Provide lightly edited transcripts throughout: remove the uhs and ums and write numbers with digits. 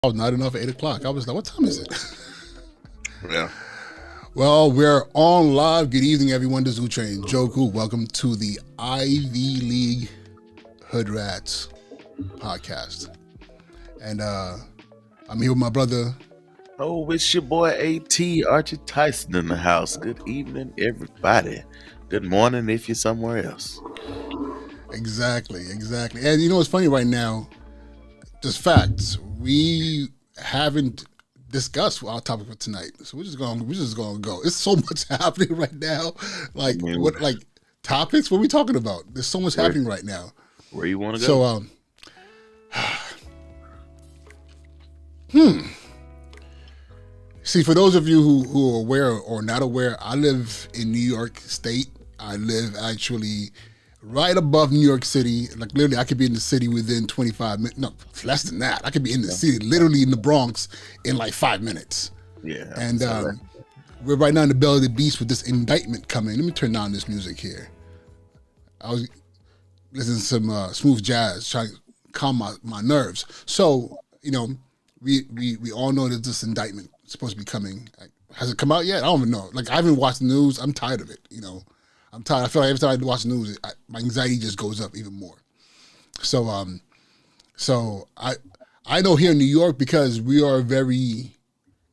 Oh, not enough. 8 o'clock. I was like, what time is it? Yeah. Well, we're on live. Good evening, everyone. This is Uche Joku. Welcome to the Ivy League Hood Rats podcast. And I'm here with my brother. Oh, it's your boy AT Archie Tyson in the house. Good evening, everybody. Good morning if you're somewhere else. Exactly. And you know what's funny right now? Just facts. We haven't discussed our topic for tonight, so we're just gonna go. It's so much happening right now. I Like mean, what? Like topics? What are we talking about? There's so much where happening right now. where you want to So go? See, for those of you who are aware or not aware, I live in New York State. I live actually right above New York City. Like literally, I could be in the city within 25 minutes. No, less than that. I could be in the city, literally in the Bronx, in like 5 minutes. Yeah. And So that, we're right now in the belly of the beast with this indictment coming. Let me turn down this music here. I was listening to some smooth jazz, trying to calm my nerves. So, we all know that this indictment is supposed to be coming. Has it come out yet? I don't even know. Like, I haven't watched the news. I'm tired of it, I'm tired. I feel like every time I watch the news, my anxiety just goes up even more. So, I know here in New York, because we are very,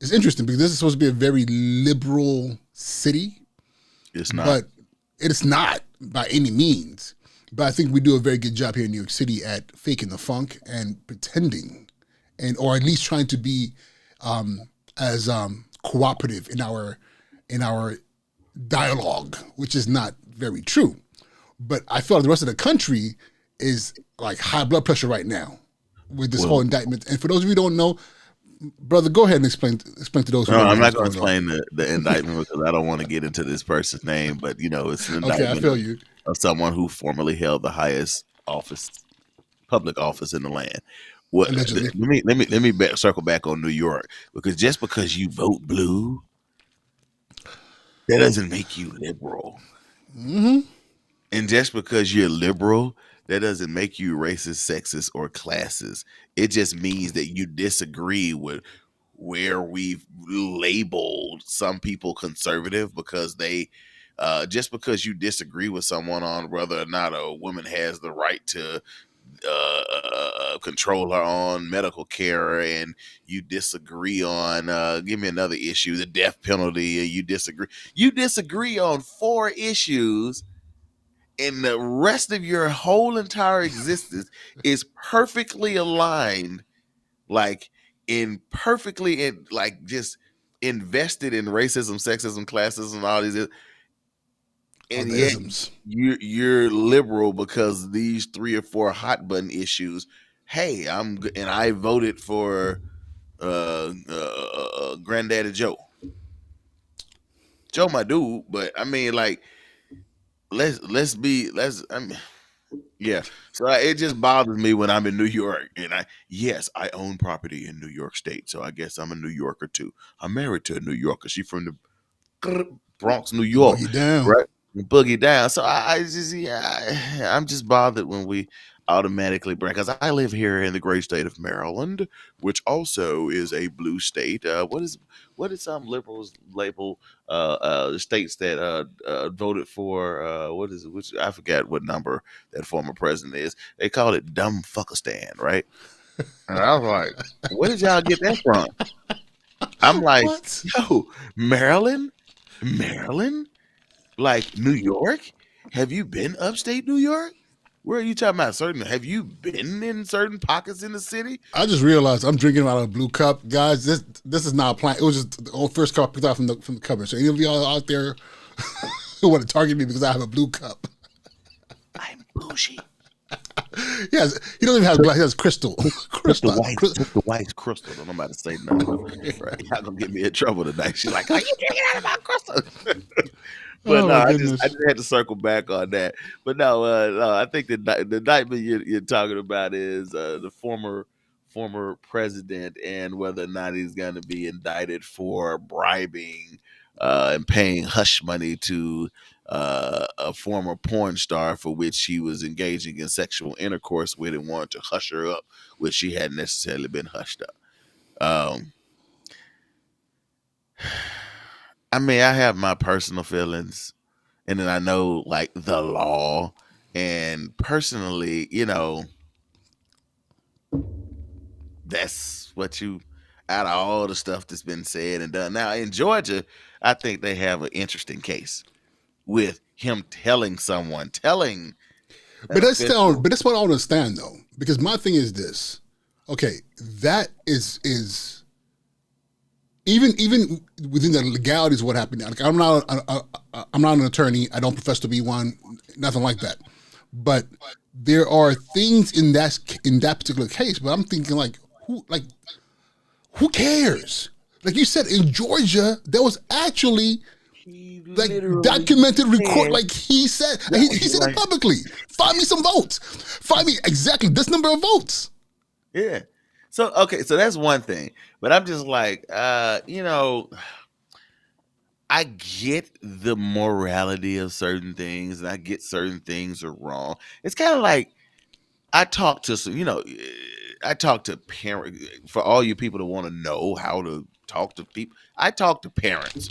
it's interesting because this is supposed to be a very liberal city, it's not. but it's not by any means. But I think we do a very good job here in New York City at faking the funk and pretending, or at least trying to be as cooperative in our dialogue, which is not very true. But I feel like the rest of the country is like high blood pressure right now with this whole Well, indictment. And for those of you who don't know, brother, go ahead and explain to those who no, don't I'm know what's not going to going on. explain the indictment because I don't want to get into this person's name. But it's an Okay, I indictment feel you. of someone who formerly held the highest office, public office in the land. What? Allegedly. Circle back on New York, because just because you vote blue, that doesn't make you liberal. Mm-hmm. And just because you're liberal, that doesn't make you racist, sexist, or classist. It just means that you disagree with where we've labeled some people conservative because they just because you disagree with someone on whether or not a woman has the right to control her own medical care, and you disagree on give me another issue, the death penalty, and you disagree on four issues, and the rest of your whole entire existence is perfectly aligned, like like just invested in racism, sexism, classism, all these, All and the yet isms. you're liberal because these three or four hot button issues. Hey, and I voted for Granddaddy Joe, my dude. But I mean, like, I mean, yeah. So it just bothers me when I'm in New York, and yes, I own property in New York State, so I guess I'm a New Yorker too. I'm married to a New Yorker. She's from the Bronx, New The York, boogie down. right? Boogie down. So I just, I'm just bothered when we automatically brand, because I live here in the great state of Maryland, which also is a blue state. What did some liberals label the states that voted for what is it? Which I forget what number that former president is. They called it dumb fuckistan, right? And I was like, where did y'all get that from? I'm like, What? yo, Maryland, Maryland, like New York. Have you been upstate New York? Where are you talking about? Certain? Have you been in certain pockets in the city? I just realized I'm drinking out of a blue cup, guys. This is not a plan. It was just the old first cup I picked out from the cupboard. So any of y'all out there who want to target me because I have a blue cup? I'm bougie. Yes, he doesn't even have glass. He has crystal. crystal. Took the white crystal. Don't know about to say nothing. Right? Y'all gonna get me in trouble tonight. She's like, "Are you drinking out of my crystal?" But Oh no, my I just goodness. had to circle back on that. But no, I think the indictment you're talking about is the former president, and whether or not he's going to be indicted for bribing and paying hush money to a former porn star for which he was engaging in sexual intercourse with and wanted to hush her up, which she hadn't necessarily been hushed up. Um, I mean, I have my personal feelings, and then I know like the law, and personally, that's what you out of all the stuff that's been said and done. Now in Georgia, I think they have an interesting case with him telling an But that's still, official. but that's what I don't understand though, because my thing is this. Okay, that is even within the legalities of what happened. Like, I'm not an attorney. I don't profess to be one. Nothing like that. But there are things in that particular case. But I'm thinking who cares? Like you said, in Georgia, there was actually He like literally documented record, said, like he said, yeah, he said it like, publicly. Find me some votes. Find me exactly this number of votes. yeah. So okay, so that's one thing. But I'm just like, I get the morality of certain things, and I get certain things are wrong. It's kind of like I talk to some, I talk to parents. For all you people that want to know how to talk to people, I talk to parents.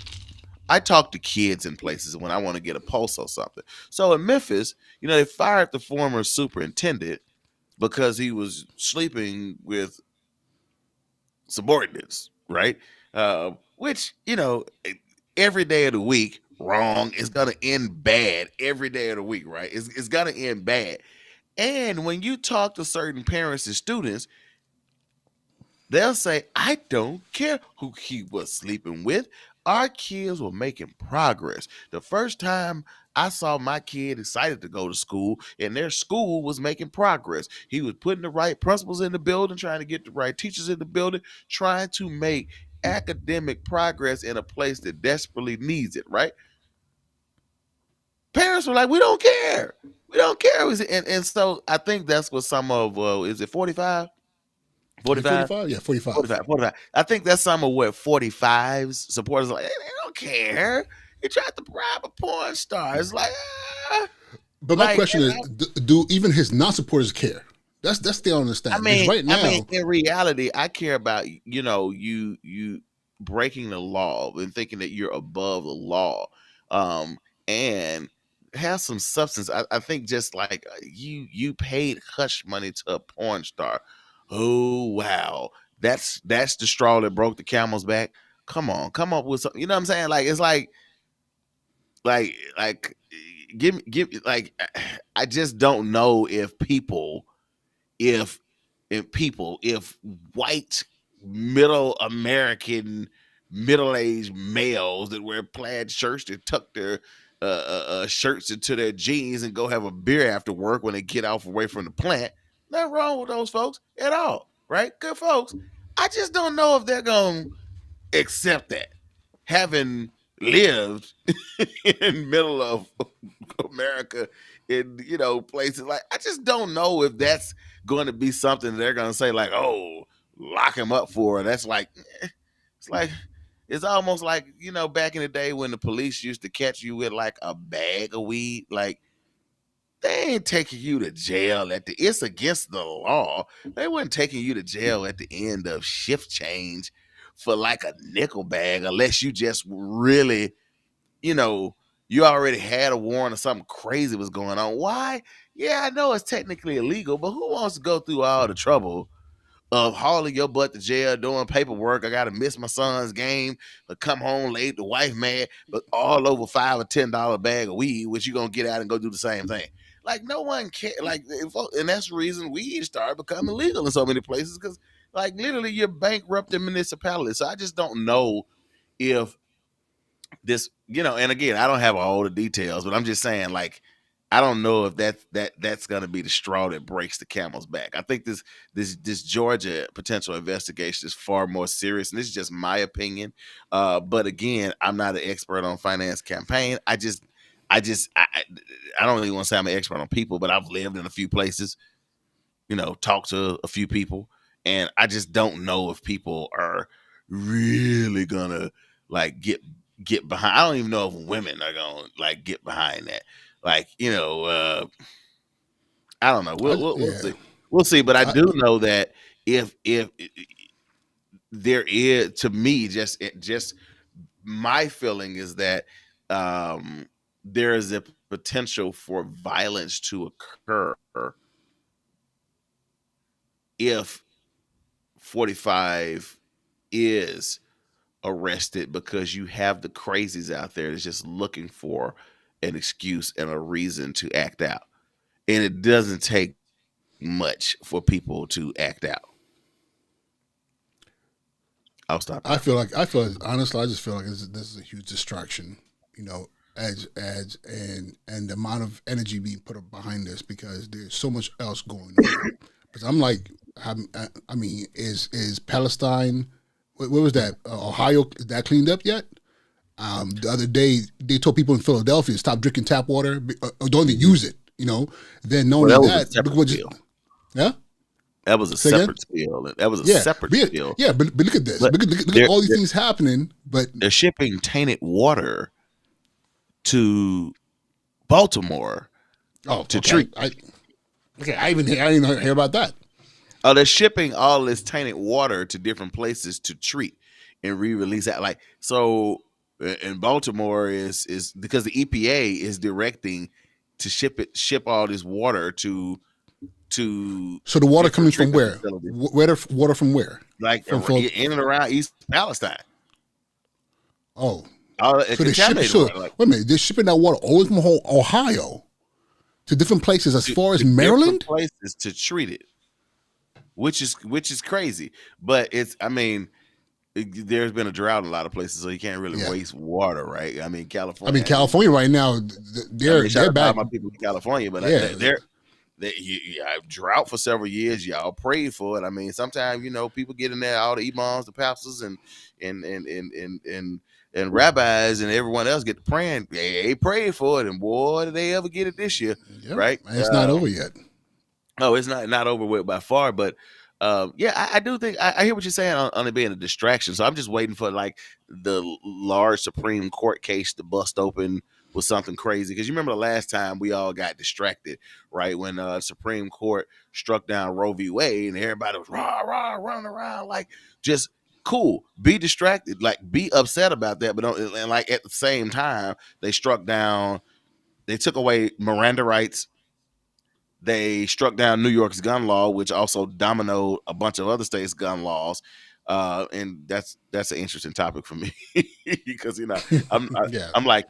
I talk to kids in places when I want to get a pulse or something. So in Memphis, they fired the former superintendent because he was sleeping with subordinates, right? Which, every day of the week, wrong, is going to end bad every day of the week, right? It's going to end bad. And when you talk to certain parents and students, they'll say, I don't care who he was sleeping with. Our kids were making progress. The first time I saw my kid excited to go to school, and their school was making progress. He was putting the right principals in the building, trying to get the right teachers in the building, trying to make academic progress in a place that desperately needs it, right? Parents were like, we don't care. We don't care. And so I think that's what some of, is it 45? Is it 45? 45? Yeah, 45. 45, 45. I think that's some of what 45's supporters are like. They don't care. He tried to bribe a porn star. It's like, ah, But my like, question is, do even his non-supporters care? That's they don't I understand because mean, right I mean, now, in reality, I care about you breaking the law and thinking that you're above the law, and have some substance. I think just like you paid hush money to a porn star. Oh wow, that's the straw that broke the camel's back. Come on, come up with something. You know what I'm saying? Like it's like give like I just don't know if if white middle American middle-aged males that wear plaid shirts that tuck their shirts into their jeans and go have a beer after work when they get off away from the plant. Nothing wrong with those folks at all, right? Good folks. I just don't know if they're gonna accept that, having lived in middle of America in places like I just don't know if that's going to be something they're going to say like, oh, lock him up for. That's like it's like it's almost like back in the day when the police used to catch you with like a bag of weed. Like they ain't taking you to jail it's against the law. They weren't taking you to jail at the end of shift change for like a nickel bag unless you just really you know, you already had a warrant or something crazy was going on. Why? Yeah, I know it's technically illegal, but who wants to go through all the trouble of hauling your butt to jail, doing paperwork? I gotta miss my son's game, but come home late, the wife mad, but all over $5 or $10 bag of weed, which you gonna get out and go do the same thing. Like no one care. Like, and that's the reason weed started becoming legal in so many places because, like, literally, you're bankrupting municipalities. So I just don't know if this and again I don't have all the details, but I'm just saying like I don't know if that's going to be the straw that breaks the camel's back. I think this Georgia potential investigation is far more serious, and this is just my opinion. But again, I'm not an expert on finance campaign. I don't really want to say I'm an expert on people, but I've lived in a few places, talked to a few people, and I just don't know if people are really gonna like get behind. I don't even know if women are gonna like get behind that. Like, I don't know. We'll yeah, see. We'll see. But I I, do know that if there is, to me, just my feeling is that there is a potential for violence to occur if 45 is arrested, because you have the crazies out there that's just looking for an excuse and a reason to act out. And it doesn't take much for people to act out. I'll stop there. Honestly, I just feel like this is a huge distraction. You know, and the amount of energy being put up behind this because there's so much else going on. Because I'm like, I mean, is Palestine? What was that? Ohio, is that cleaned up yet? The other day, they told people in Philadelphia to stop drinking tap water or don't even use it. You know, then not Well, only that was a that, separate spill. yeah. That was a Say again? separate spill. That was a Yeah, separate but spill. but look at this. But Look at they're, all these they're things happening. But they're shipping tainted water to Baltimore to okay, treat. I didn't hear about that. Oh, they're shipping all this tainted water to different places to treat and re-release that. Like, so in Baltimore is because the EPA is directing to ship all this water to So the water different coming from treatment where? facilities, Where the water from where? like From Phil? in and around East Palestine. Oh, All so they ship. contaminated So water, like, wait a minute, they're shipping that water all the way from Ohio to different places as far as to different Maryland. places to treat it, which is crazy. But I mean, there's been a drought in a lot of places, so you can't really Yeah, waste water, right? I mean, I mean California. California right now, I mean, shout they're out to all back. my people in California, but Yeah, drought for several years. Y'all prayed for it. I mean, sometimes people get in there, all the imams, the pastors, and rabbis, and everyone else get to praying. They prayed for it, and boy, did they ever get it this year, yep. right? And it's not over yet. No, it's not over with by far, but yeah, I do think I hear what you're saying on it being a distraction. So I'm just waiting for like the large Supreme Court case to bust open with something crazy. Because you remember the last time we all got distracted, right? When Supreme Court struck down Roe v. Wade, and everybody was rah rah running around like just cool. Be distracted, like be upset about that, but and like at the same time they struck down, they took away Miranda rights. They struck down New York's gun law, which also dominoed a bunch of other states' gun laws, and that's an interesting topic for me because I'm I, Yeah. I'm like,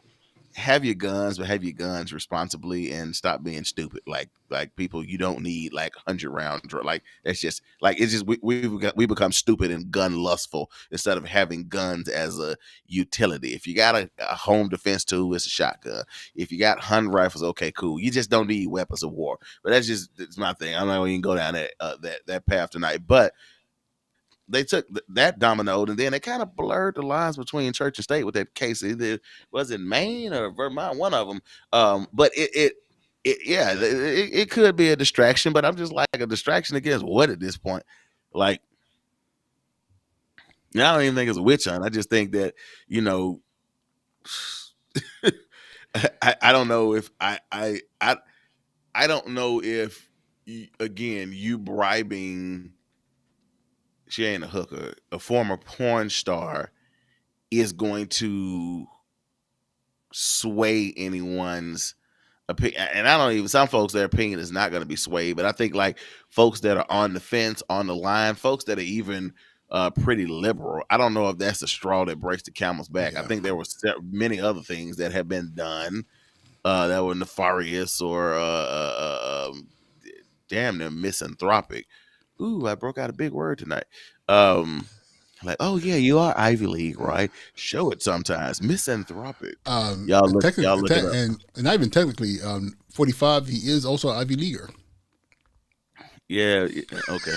have your guns, but have your guns responsibly and stop being stupid. Like people, you don't need like 100-round like that's just like it's just we become stupid and gun lustful instead of having guns as a utility. If you got a home defense tool, it's a shotgun. If you got hunting rifles, okay, cool. You just don't need weapons of war. But it's my thing. I'm not going to go down that path tonight. But they took that dominoed, and then they kind of blurred the lines between church and state with that case. Was it Maine or Vermont? One of them. But it could be a distraction, but I'm just like, a distraction against what at this point? Like, I don't even think it's a witch hunt. I just think that I don't know if I don't know if again, you bribing, she ain't a hooker, a former porn star, is going to sway anyone's opinion. And I don't even, some folks, their opinion is not going to be swayed, but I think like folks that are on the fence, on the line, folks that are even pretty liberal, I don't know if that's the straw that breaks the camel's back. Yeah. I think there were many other things that have been done that were nefarious or damn near misanthropic. Ooh, I broke out a big word tonight. Like, oh yeah, you are Ivy League, right? Show it sometimes. Misanthropic. Y'all And look it up. and not even technically, 45. He is also an Ivy Leaguer. Yeah, okay.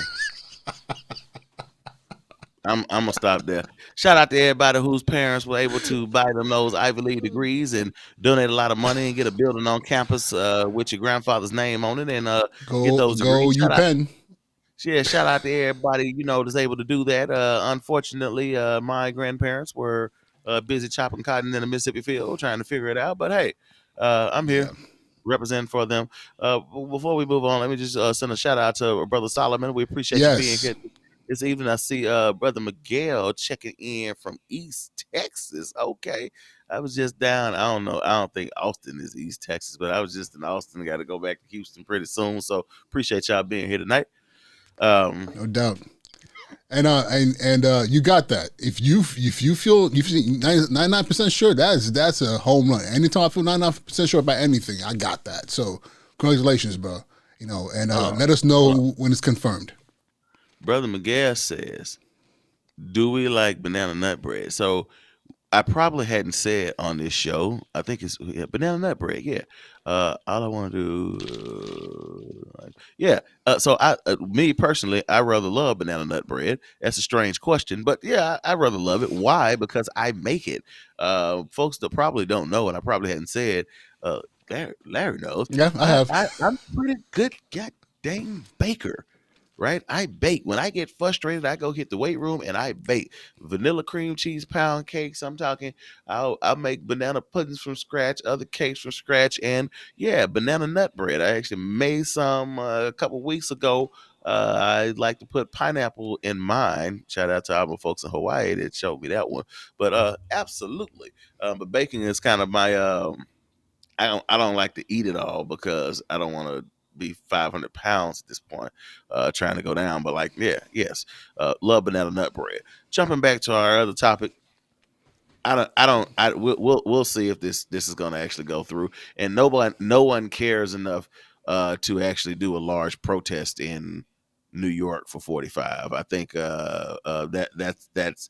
I'm gonna stop there. Shout out to everybody whose parents were able to buy them those Ivy League degrees and donate a lot of money and get a building on campus with your grandfather's name on it and get those Go degrees. U Penn. Shout out to everybody that's able to do that. Unfortunately, my grandparents were busy chopping cotton in the Mississippi field, trying to figure it out. But hey, I'm here Yeah. representing for them. Before we move on, let me just send a shout out to Brother Solomon. We appreciate you being Yes. here It's even I see brother Miguel checking in from East Texas. Okay. I was just down. I don't know. I don't think Austin is East Texas, but I was just in Austin. Got to go back to Houston pretty soon. So appreciate y'all being here tonight. Um, No doubt. And you got that. If you feel if you 99% sure, that's a home run. Anytime I feel 99% sure about anything, I got that. So congratulations, bro. And uh, let us hold on. know when it's confirmed. Brother Miguel says, "Do we like banana nut bread?" So I probably hadn't said on this show. I think it's yeah, banana nut bread. Yeah. All I want to do, yeah. So me personally, I rather love banana nut bread. That's a strange question, but yeah, I rather love it. Why? Because I make it. Folks that probably don't know, and I probably hadn't said. Uh, Larry knows. Yeah, I have. I'm pretty good. God dang baker, right? I bake. When I get frustrated, I go hit the weight room and I bake vanilla cream cheese pound cakes. I'm talking. I'll make banana puddings from scratch, other cakes from scratch, and yeah, banana nut bread. I actually made some a couple weeks ago. I like to put pineapple in mine. Shout out to all my folks in Hawaii that showed me that one. But absolutely. But baking is kind of my I don't like to eat it all because I don't want to be 500 pounds at this point, trying to go down. But like, yeah, yes, love banana nut bread. Jumping back to our other topic, we'll see if this is going to actually go through. And no one cares enough to actually do a large protest in New York for 45. I think that's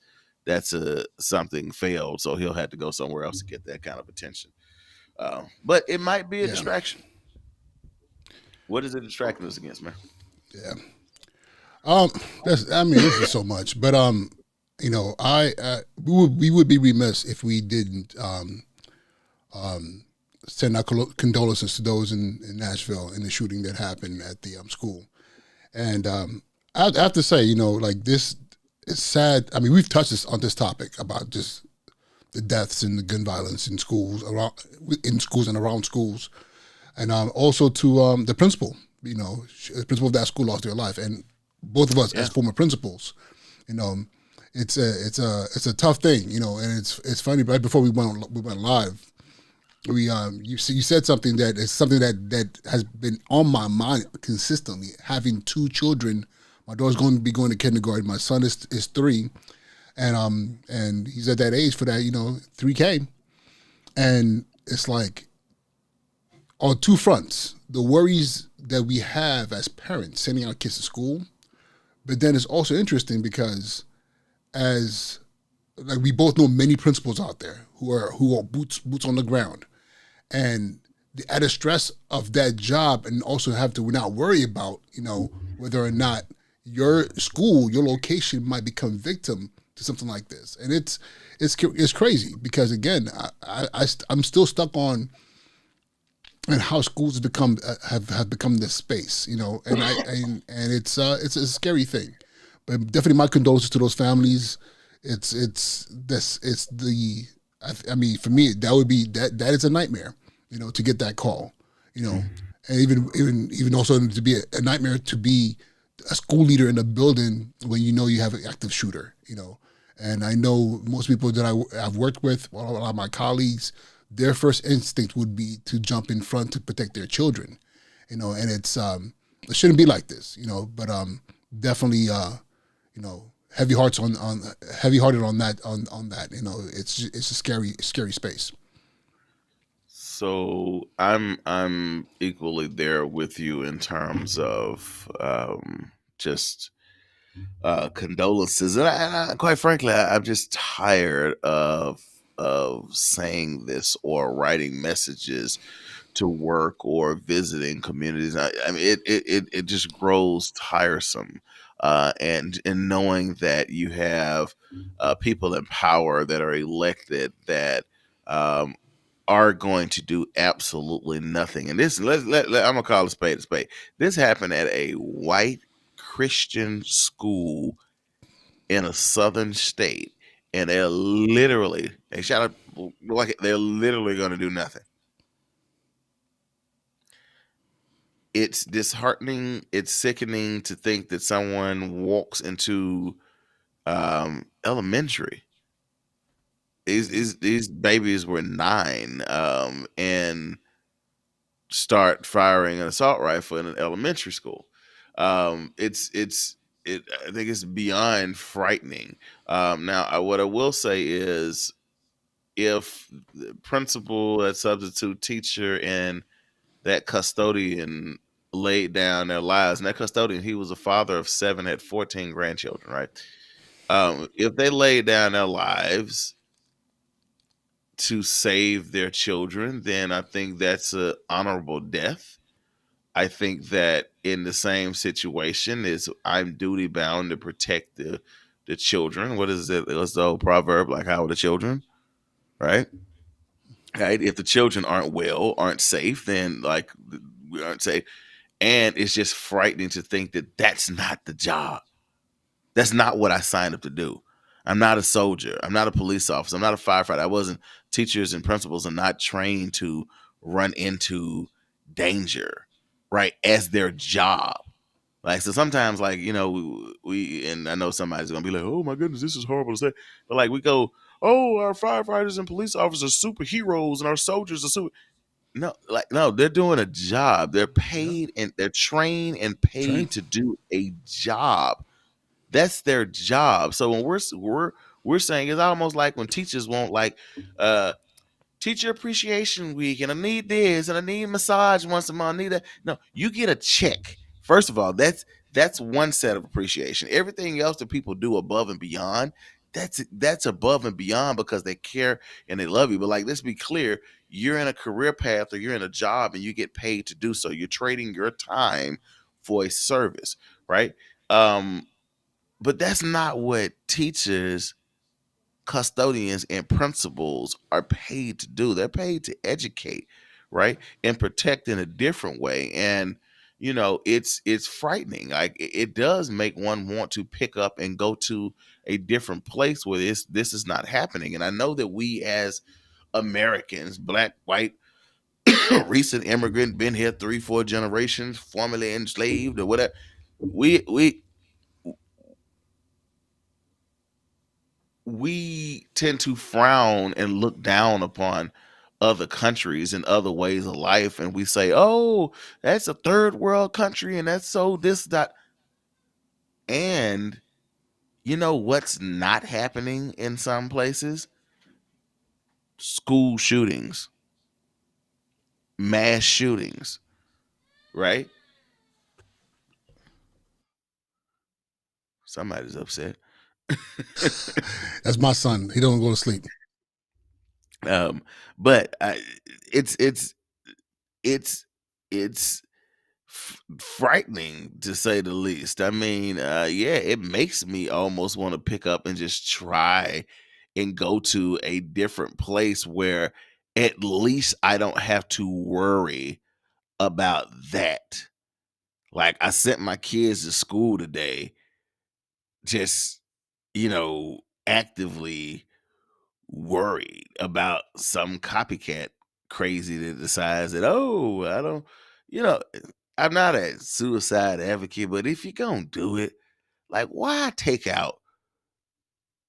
something failed, so he'll have to go somewhere else to get that kind of attention. But it might be a Yeah, distraction. What is it distracting us against, man? yeah. That's. I mean, this is so much, but I we would be remiss if we didn't send our condolences to those in Nashville in the shooting that happened at the school. And I have to say, like this, it's sad. I mean, we've touched on this topic about just the deaths and the gun violence in schools and around schools, and also to the principal. The principal of that school lost their life, and both of us as Yeah, former principals, you know, it's a tough thing, and it's funny. Right before we went live, you said something that is something that has been on my mind consistently. Having two children, my daughter's going to be going to kindergarten. My son is 3, and he's at that age for that 3K, and it's like on two fronts. The worries that we have as parents sending our kids to school, but then it's also interesting because as like we both know many principals out there who are boots on the ground, and the added stress of that job, and also have to not worry about whether or not your school, your location might become victim to something like this. And it's crazy because again, I'm still stuck on and how schools have become this space, and it's a scary thing. But definitely my condolences to those families. I mean, for me that would be that is a nightmare, to get that call, you know, and even also to be a nightmare to be a school leader in a building when you have an active shooter, And I know most people that I've worked with, a lot of my colleagues, their first instinct would be to jump in front to protect their children, And it shouldn't be like this, But definitely, heavy hearts on heavy hearted on that. It's a scary space. so I'm equally there with you in terms of just condolences, and quite frankly, I'm just tired of saying this or writing messages to work or visiting communities. I mean, it just grows tiresome, and knowing that you have people in power that are elected that um, are going to do absolutely nothing. And this, I'm gonna call a spade a spade. This happened at a white Christian school in a southern state, and they shout out like they're literally going to do nothing. it's disheartening, it's sickening to think that someone walks into elementary. These babies were 9, and start firing an assault rifle in an elementary school. It's it. I think it's beyond frightening. Now, what I will say is, if the principal, that substitute teacher, and that custodian laid down their lives, and that custodian, he was a father of 7, had 14 grandchildren, right? If they laid down their lives to save their children, then I think that's an honorable death. I think that in the same situation is I'm duty bound to protect the children. What is it? What's the old proverb? Like, how are the children? Right? Right. If the children aren't well, aren't safe, then like we aren't safe. And it's just frightening to think that that's not the job. That's not what I signed up to do. I'm not a soldier. I'm not a police officer. I'm not a firefighter. I wasn't. Teachers and principals are not trained to run into danger, right, as their job. Like, so sometimes, like, we and I know somebody's gonna be like, "Oh my goodness, this is horrible to say," but like we go, "Oh, our firefighters and police officers are superheroes, and our soldiers are super." No, like, no, they're doing a job. They're Yeah. paid and they're trained and paid Train. to do a job. That's their job. So when we're saying, it's almost like when teachers won't, like, uh teacher appreciation week, and I need this, and I need massage once a month. I need that. No, you get a check. First of all, that's one set of appreciation. Everything else that people do above and beyond, that's above and beyond because they care and they love you. But like, let's be clear, you're in a career path or you're in a job and you get paid to do so. You're trading your time for a service, right? Um, but that's not what teachers, custodians, and principals are paid to do. They're paid to educate, right? And protect in a different way. And it's frightening. Like, it does make one want to pick up and go to a different place where this is not happening. And I know that we as Americans, black, white, recent immigrant, been here 3, 4 generations, formerly enslaved or whatever, we we tend to frown and look down upon other countries and other ways of life, and we say, "Oh, that's a third world country, and that's so this that." And you know what's not happening in some places? School shootings, mass shootings, right? Somebody's upset. That's my son. He don't go to sleep. um, but it's it's it's frightening, to say the least. I mean, yeah, it makes me almost want to pick up and just try and go to a different place where at least I don't have to worry about that. Like, I sent my kids to school today, just, actively worried about some copycat crazy that decides that, oh, I don't, you know, I'm not a suicide advocate, but if you're going to do it, like, why take out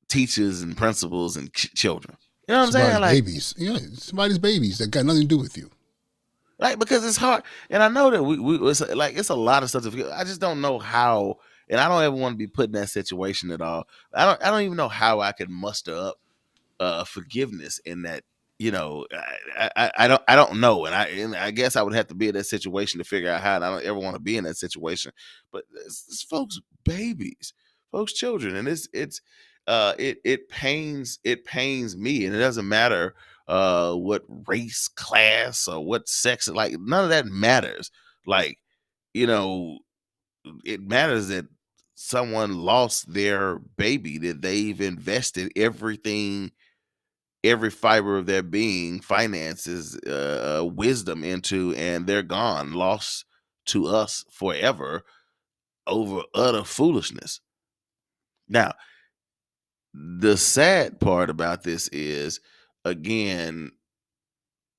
teachers and principals and children? You know what I'm Somebody's saying? Like, babies. Yeah, somebody's babies that got nothing to do with you. because it's hard. And I know that it's a lot of stuff to forget. I just don't know how, and I don't ever want to be put in that situation at all. I don't even know how I could muster up forgiveness in that. I don't know, and I guess I would have to be in that situation to figure out how, and I don't ever want to be in that situation. But it's folks babies, folks children, and it pains me, and it doesn't matter what race, class, or what sex. Like, none of that matters. Like, you know it matters that someone lost their baby that they've invested everything, every fiber of their being, finances, wisdom into, and they're gone, lost to us forever over utter foolishness. Now, the sad part about this is, again,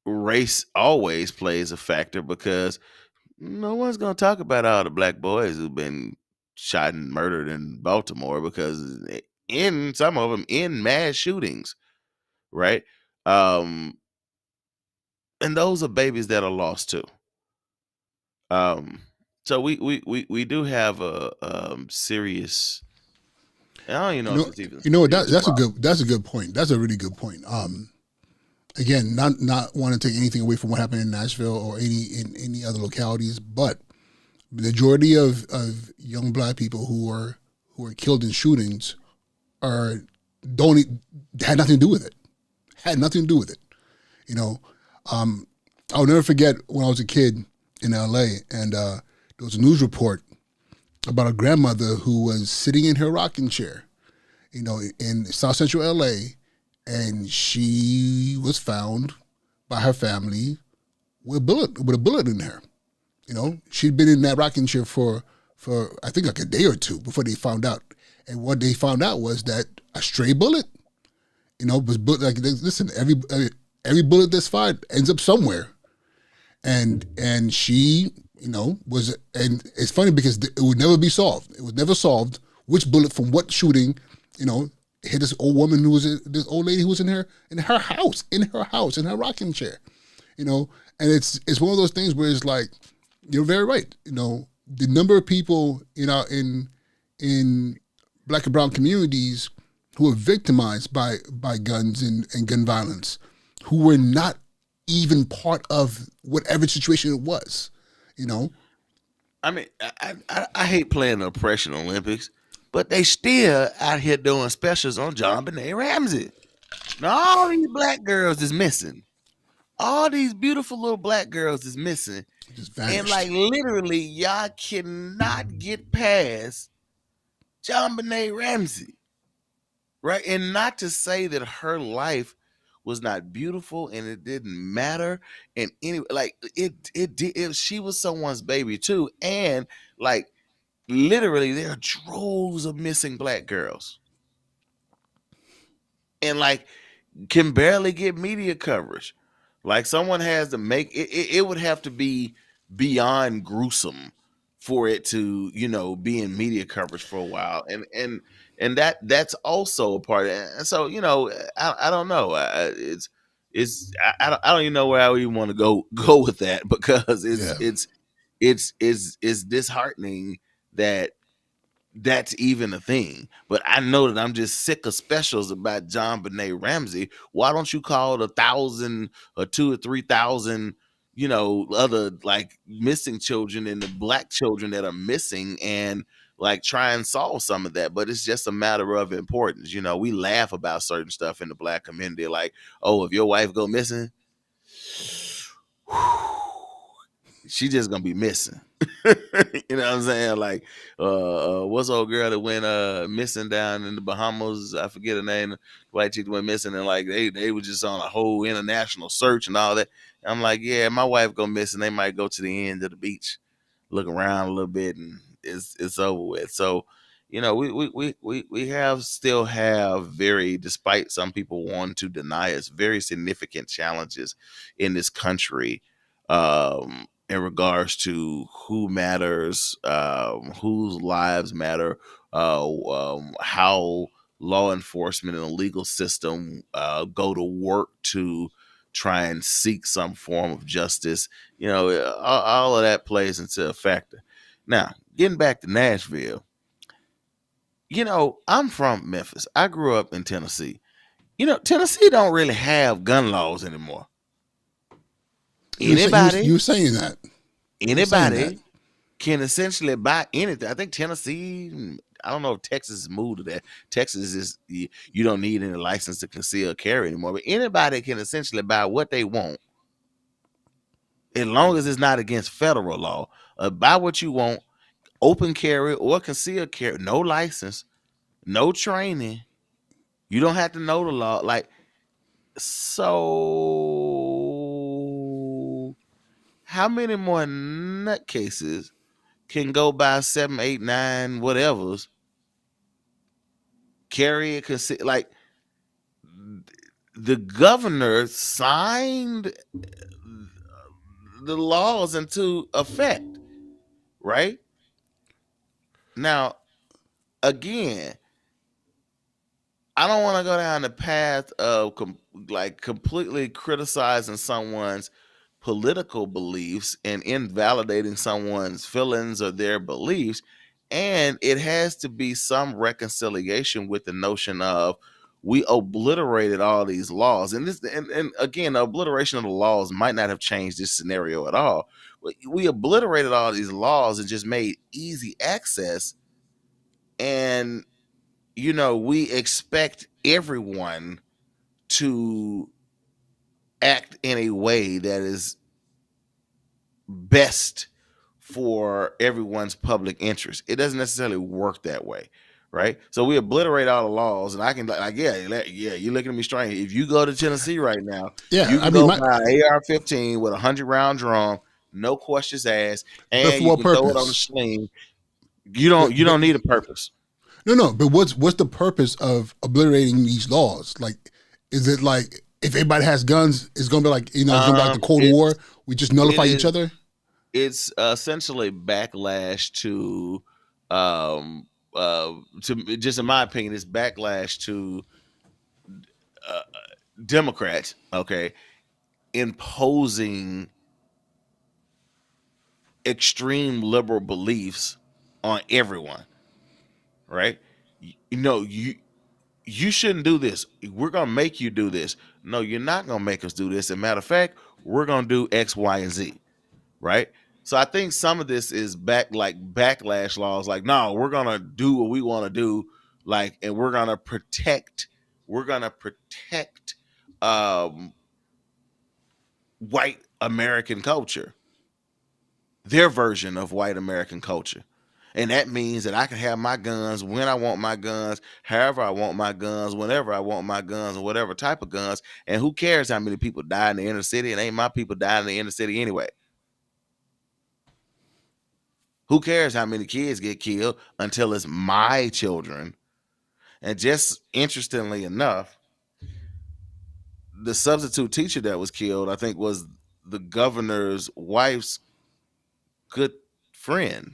race always plays a factor because No one's gonna talk about all the black boys who've been shot and murdered in Baltimore because in some of them in mass shootings, right? Um, and those are babies that are lost too. Um, so we do have a serious. I don't even You know if know, it's even you know what? serious problem. That's a good point. That's a really good point. Again, not want to take anything away from what happened in Nashville or any other localities, but the majority of young black people who are killed in shootings are don't e- had nothing to do with it. Had nothing to do with it. You know, um, I'll never forget when I was a kid in L.A. and there was a news report about a grandmother who was sitting in her rocking chair, in South Central L.A. and she was found by her family with a bullet in her. She'd been in that rocking chair for I think like a day or two before they found out. And what they found out was that a stray bullet, was like listen, every bullet that's fired ends up somewhere. And she, was, and it's funny because it would never be solved. It was never solved which bullet from what shooting, you know, hit this old woman this old lady who was in her rocking chair, and it's one of those things where it's like you're very right. The number of people in black and brown communities who were victimized by guns and gun violence, who were not even part of whatever situation it was, you know. I mean, I hate playing the oppression Olympics, but they still out here doing specials on John Benet Ramsey. Now all these black girls is missing. All these beautiful little black girls is missing. It just And like vanished. literally, y'all cannot get past John Benet Ramsey. Right. And not to say that her life was not beautiful and it didn't matter. And anyway, like it did if she was someone's baby too. And like literally there are droves of missing black girls. And like can barely get media coverage. Like someone has to make it would have to be beyond gruesome for it to, be in media coverage for a while. And that's also a part of it. And so, I don't know. I don't even know where I would even want to go with that because Yeah. it's disheartening that that's even a thing. But I know that I'm just sick of specials about John Benet Ramsey. Why don't you call 1,000 or 2 or 3,000, other like missing children and the black children that are missing and like try and solve some of that? But it's just a matter of importance. We laugh about certain stuff in the black community, like, oh, if your wife go missing, she just gonna be missing. You know what I'm saying? Like, what's the old girl that went missing down in the Bahamas? I forget her name. The white chick went missing, and like they were just on a whole international search and all that. I'm like, yeah, my wife go missing. They might go to the end of the beach, look around a little bit, and it's over with. So, we have still have very, despite some people wanting to deny us, very significant challenges in this country. In regards to who matters, whose lives matter, how law enforcement and the legal system go to work to try and seek some form of justice. All of that plays into a factor. Now, getting back to Nashville, I'm from Memphis. I grew up in Tennessee. Tennessee don't really have gun laws anymore. You Anybody, were saying that. You were saying that. anybody can essentially buy anything. I think Tennessee, I don't know if Texas has moved to that. Texas is you don't need any license to conceal or carry anymore. But anybody can essentially buy what they want as long as it's not against federal law. Buy what you want, open carry or conceal carry, no license, no training. You don't have to know the law. Like so, how many more nutcases can go by 7, 8, 9, whatever's carry it? Like the governor signed the laws into effect, right? Now, again, I don't want to go down the path of like completely criticizing someone's political beliefs and invalidating someone's feelings or their beliefs. And it has to be some reconciliation with the notion of we obliterated all these laws. And this and again, the obliteration of the laws might not have changed this scenario at all. But we obliterated all these laws and just made easy access. And we expect everyone to act in a way that is best for everyone's public interest. It doesn't necessarily work that way, right? So we obliterate all the laws, and I can like, yeah, you're looking at me strange. If you go to Tennessee right now, Yeah, you I can mean, go my buy an AR-15 with a 100-round drum, no questions asked, but and for you what can throw it on a purpose? sling. You But, don't you but don't need a purpose. no. But what's the purpose of obliterating these laws? Like, is it like if everybody has guns, it's gonna be like it's gonna be like the Cold War. It's We just it nullify each is other. it's essentially backlash to um just in my opinion, it's backlash to uh, Democrats, okay, imposing extreme liberal beliefs on everyone, right? You shouldn't do this. We're gonna make you do this. No, you're not gonna make us do this. As a matter of fact, we're gonna do X, Y, and Z, right? So I think some of this is backlash laws, like, no, we're gonna do what we want to do, like, and we're gonna protect um white American culture, their version of white American culture. And that means that I can have my guns when I want my guns, however I want my guns, whenever I want my guns, and whatever type of guns. And who cares how many people die in the inner city? It ain't my people dying in the inner city anyway. Who cares how many kids get killed until it's my children? And just interestingly enough, the substitute teacher that was killed, I think, was the governor's wife's good friend,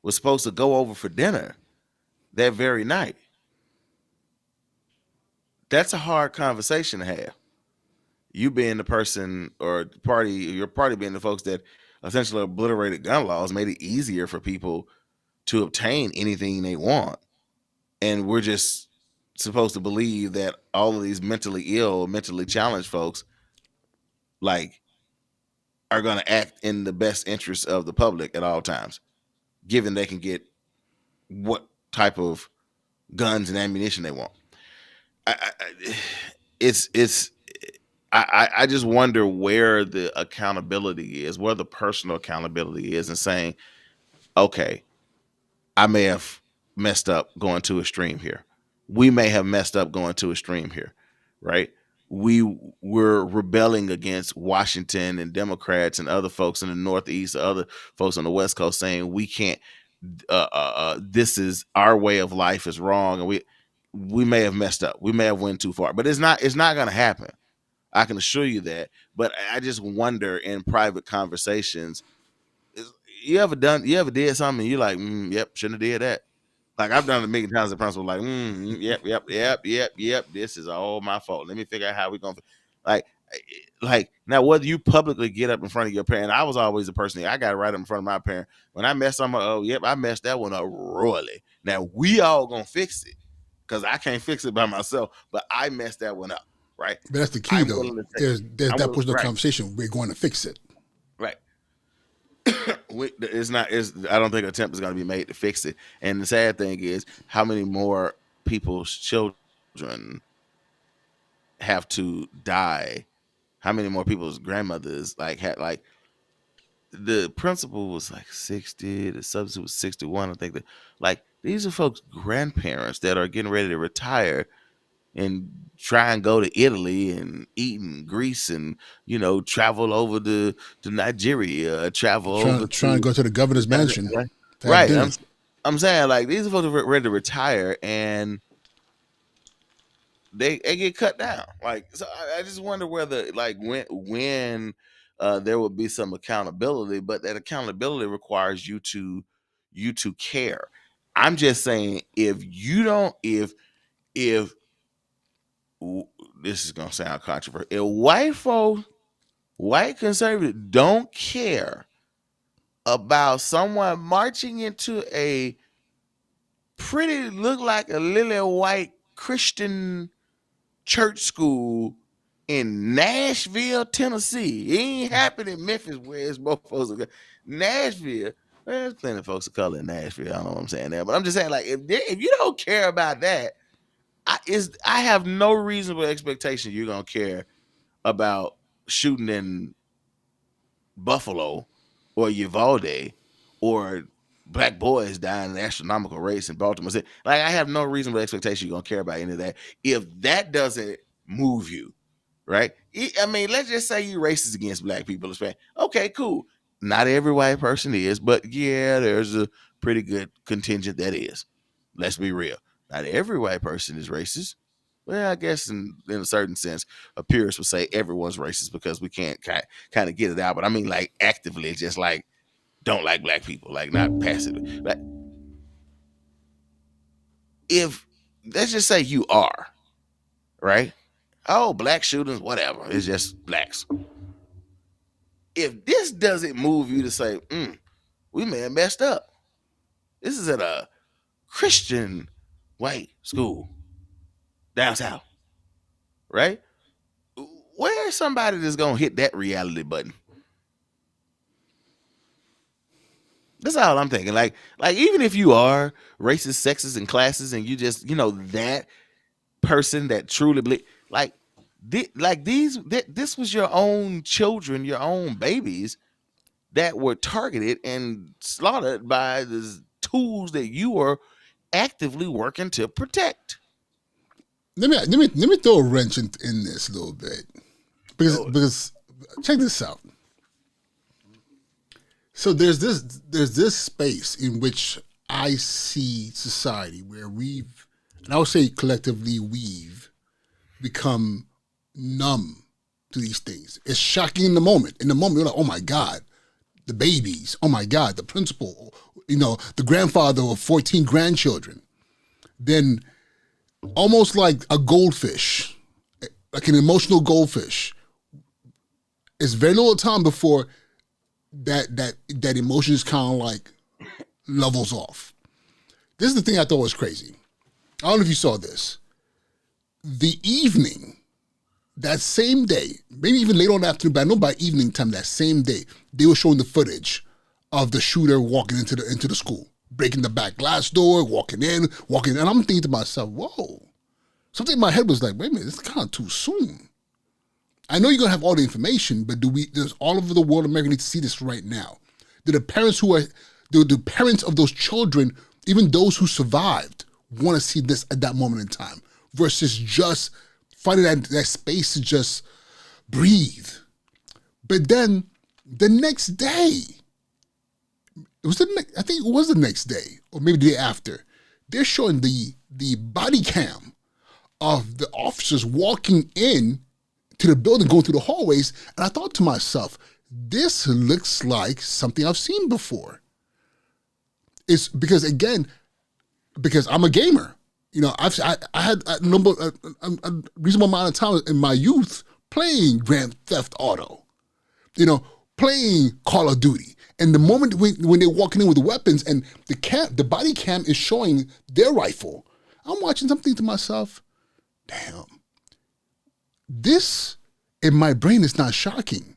was supposed to go over for dinner that very night. That's a hard conversation to have. You being the person or party, your party being the folks that essentially obliterated gun laws, made it easier for people to obtain anything they want. And we're just supposed to believe that all of these mentally ill, mentally challenged folks, like, are going to act in the best interest of the public at all times, given they can get what type of guns and ammunition they want. I it's I just wonder where the accountability is, where the personal accountability is, and saying, okay, I may have messed up going too extreme here. We may have messed up going too extreme here, right? We were rebelling against Washington and Democrats and other folks in the Northeast, other folks on the West Coast, saying we can't. This is our way of life is wrong, and we may have messed up. We may have went too far, but it's not. It's not going to happen. I can assure you that. But I just wonder in private conversations, you ever did something and you're like, yep, shouldn't have did that. Like, I've done it a million times. The principal, like, yep. This is all my fault. Let me figure out how we gonna like, like now whether you publicly get up in front of your parent. I was always the person I got right up in front of my parent when I messed something. Oh, yep, I messed that one up royally. Now we all gonna fix it because I can't fix it by myself, but I messed that one up. Right. But that's the key, I'm though. willing to take. There's I'm that willing. personal Right. conversation. We're going to fix it. Right. It's not. I don't think an attempt is going to be made to fix it. And the sad thing is, how many more people's children have to die? How many more people's grandmothers like had like the principal was like 60, the substitute was 61. I think that like these are folks' grandparents that are getting ready to retire and try and go to Italy and eat in Greece and travel over to Nigeria, travel over Trying to to go to the governor's mansion right. to have Right. dinner. I'm saying like these folks are ready to retire and they get cut down. Like so, I just wonder whether like when there would be some accountability, but that accountability requires you to care. I'm just saying, if you don't, if this is gonna sound controversial, if white conservatives don't care about someone marching into a pretty look like a lily white Christian church school in Nashville, Tennessee. It ain't happening in Memphis where it's more folks. Nashville, well, there's plenty of folks of color in Nashville. I don't know what I'm saying there, but I'm just saying, like, if you don't care about that, I have no reasonable expectation you're gonna care about shooting in Buffalo or Uvalde or black boys dying at an astronomical rates in Baltimore City. Like, I have no reasonable expectation you're gonna care about any of that. If that doesn't move you, right? I mean, let's just say you racist against black people. Okay, cool. Not every white person is, but yeah, there's a pretty good contingent that is. Let's be real. Not every white person is racist. Well, I guess in a certain sense, a purist would say everyone's racist because we can't kind of get it out. But I mean, like, actively, just like, don't like black people, like, not passively. Like, if, let's just say you are, right? Oh, black shootings, whatever. It's just blacks. If this doesn't move you to say, we may have messed up. This is at a Christian white school downtown, right? Where's somebody that's gonna hit that reality button? That's all I'm thinking. Like even if you are racist, sexist, and classes, and you just, that person that truly believe, this was your own children, your own babies that were targeted and slaughtered by the tools that you were actively working to protect. Let me throw a wrench in this a little bit, because check this out. So there's this space in which I see society where and I would say collectively we've become numb to these things. It's shocking in the moment. In the moment, you're like, oh my God, the babies. Oh my God, the principal. The grandfather of 14 grandchildren. Then, almost like a goldfish, like an emotional goldfish, it's very little time before that emotion is kind of like levels off. This is the thing I thought was crazy. I don't know if you saw this. The evening, that same day, maybe even later on afternoon, but I know by evening time that same day, they were showing the footage of the shooter walking into the school, breaking the back glass door, walking in, and I'm thinking to myself, whoa. Something in my head was like, wait a minute, this is kind of too soon. I know you're gonna have all the information, but does all over the world, America need to see this right now? Do the parents the parents of those children, even those who survived, want to see this at that moment in time, versus just finding that space to just breathe? But then the next day, I think it was the next day, or maybe the day after, they're showing the body cam of the officers walking in to the building, going through the hallways, and I thought to myself, this looks like something I've seen before. It's because I'm a gamer. I had a reasonable amount of time in my youth playing Grand Theft Auto, playing Call of Duty. And the moment when they're walking in with weapons and the body cam is showing their rifle, I'm watching something to myself, damn, this in my brain is not shocking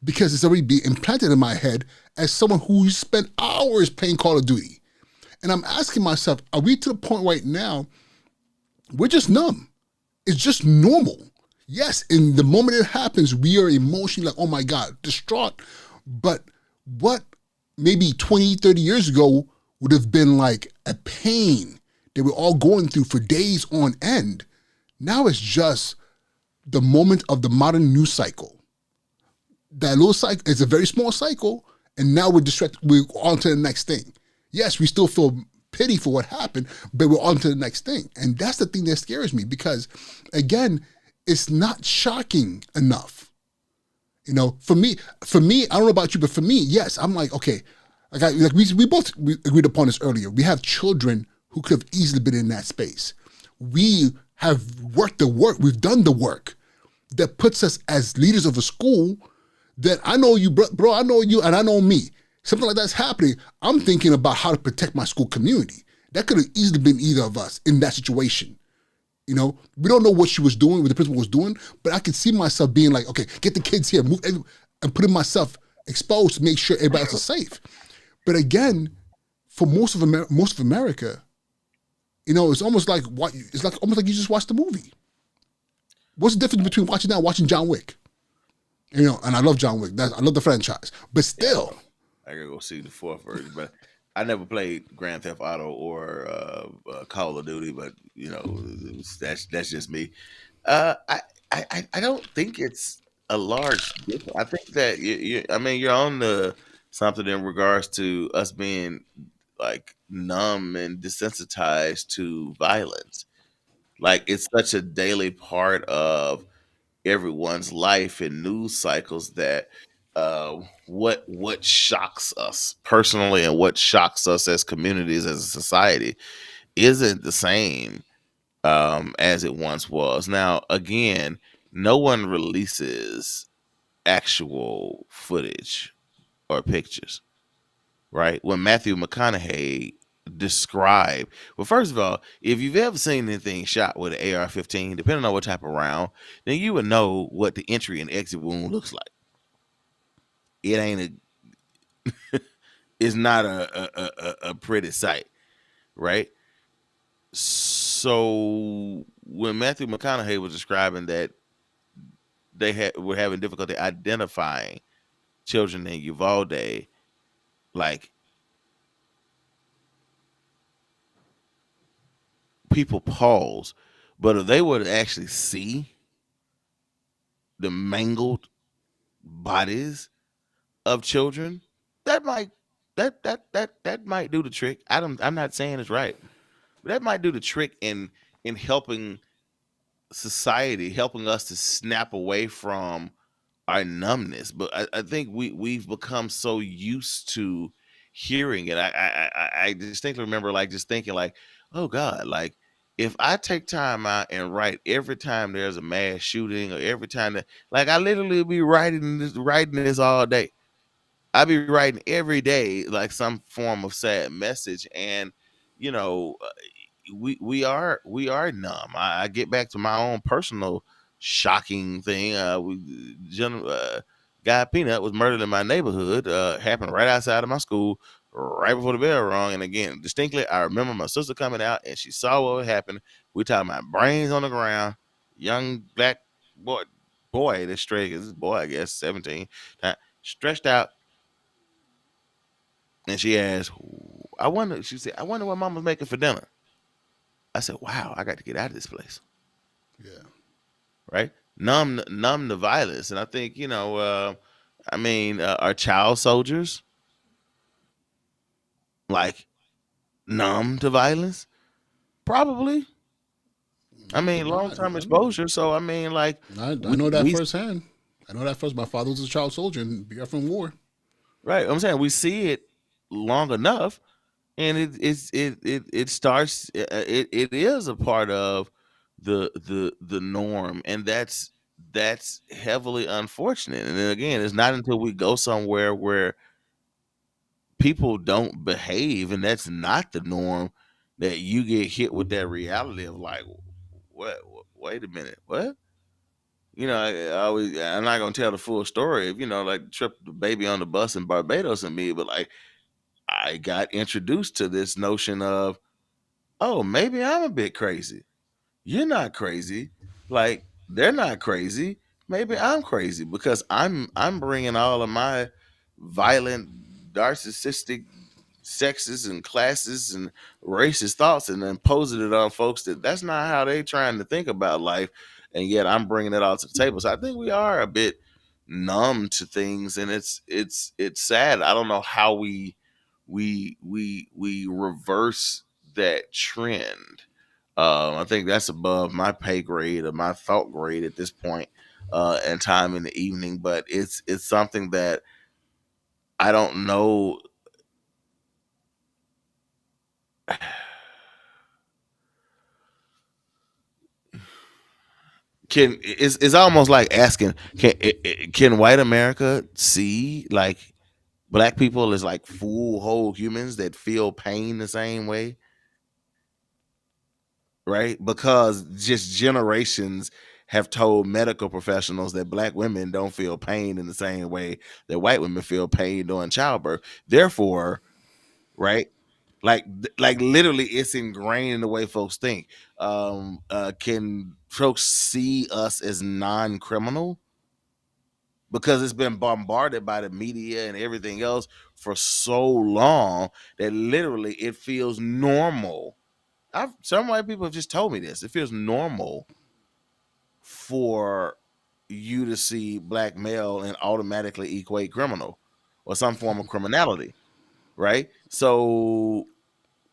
because it's already been implanted in my head as someone who spent hours playing Call of Duty. And I'm asking myself, are we to the point right now, we're just numb. It's just normal. Yes, in the moment it happens, we are emotionally like, oh my God, distraught. But what maybe 20, 30 years ago would have been like a pain that we're all going through for days on end, now it's just the moment of the modern news cycle. That little cycle is a very small cycle, and now we're distracted. We're on to the next thing. Yes, we still feel pity for what happened, but we're on to the next thing. And that's the thing that scares me because, again, it's not shocking enough. For me, I don't know about you, but for me, yes, I'm like, okay, we both agreed upon this earlier. We have children who could have easily been in that space. We have worked the work. We've done the work that puts us as leaders of a school. That I know you, bro. I know you, and I know me. Something like that's happening. I'm thinking about how to protect my school community. That could have easily been either of us in that situation. We don't know what she was doing, what the principal was doing, but I could see myself being like, okay, get the kids here, move, and putting myself exposed to make sure everybody else is safe. But again, for most of America, it's almost like almost like you just watched the movie. What's the difference between watching that and watching John Wick? And I love John Wick. I love the franchise, but Yeah, still, I gotta go see the fourth version, but I never played Grand Theft Auto or Call of Duty. But that's just me. I don't think it's a large difference. I think that I mean, you're on the something in regards to us being like numb and desensitized to violence. Like it's such a daily part of everyone's life and news cycles that what shocks us personally and what shocks us as communities as a society isn't the same as it once was. Now, again, no one releases actual footage or pictures, right? When Matthew McConaughey described, well, first of all, if you've ever seen anything shot with an AR-15, depending on what type of round, then you would know what the entry and exit wound looks like. It ain't it's not a pretty sight, right? So when Matthew McConaughey was describing that were having difficulty identifying children in Uvalde, like people pause. But if they were to actually see the mangled bodies of children, that might that might do the trick. I'm not saying it's right, but that might do the trick in helping society, helping us to snap away from our numbness. But I think we've become so used to hearing it. I distinctly remember like just thinking like, oh God, like if I take time out and write every time there's a mass shooting or every time that, like, I literally be writing this all day. I be writing every day like some form of sad message, and you know we are numb. I get back to my own personal shocking thing. Guy Peanut was murdered in my neighborhood. Happened right outside of my school, right before the bell rung. And again, distinctly, I remember my sister coming out and she saw what happened. We talking about brains on the ground, young black boy, this straight this boy, I guess 17, stretched out. And she asked, I wonder. She said, I wonder what Mama's making for dinner. I said, wow, I got to get out of this place. yeah. Right? Numb to violence. And I think, I mean, are child soldiers like numb to violence? Probably. I Probably mean, long not. term exposure. So, I mean, like, I know that we firsthand. I know that first. My father was a child soldier and BF from war. right. I'm saying we see it long enough, and it starts. It is a part of the norm, and that's heavily unfortunate. And then again, it's not until we go somewhere where people don't behave and that's not the norm that you get hit with that reality of like, what, wait a minute, what? I'm not gonna tell the full story of, like, trip the baby on the bus in Barbados and me, but like I got introduced to this notion of, oh, maybe I'm a bit crazy. You're not crazy. Like, they're not crazy. Maybe I'm crazy because I'm bringing all of my violent, narcissistic, sexist, and classist and racist thoughts and imposing it on folks that's not how they trying to think about life, and yet I'm bringing it all to the table. So I think we are a bit numb to things, and it's sad. I don't know how we reverse that trend I think that's above my pay grade or my thought grade at this point and time in the evening. But it's something that I don't know. Can it's almost like asking can white America see like black people as like full whole humans that feel pain the same way, right? Because just generations have told medical professionals that black women don't feel pain in the same way that white women feel pain during childbirth. Therefore, right? Like literally it's ingrained in the way folks think. Can folks see us as non-criminal? Because it's been bombarded by the media and everything else for so long that literally it feels normal. Some white people have just told me this. It feels normal for you to see black male and automatically equate criminal or some form of criminality, right? So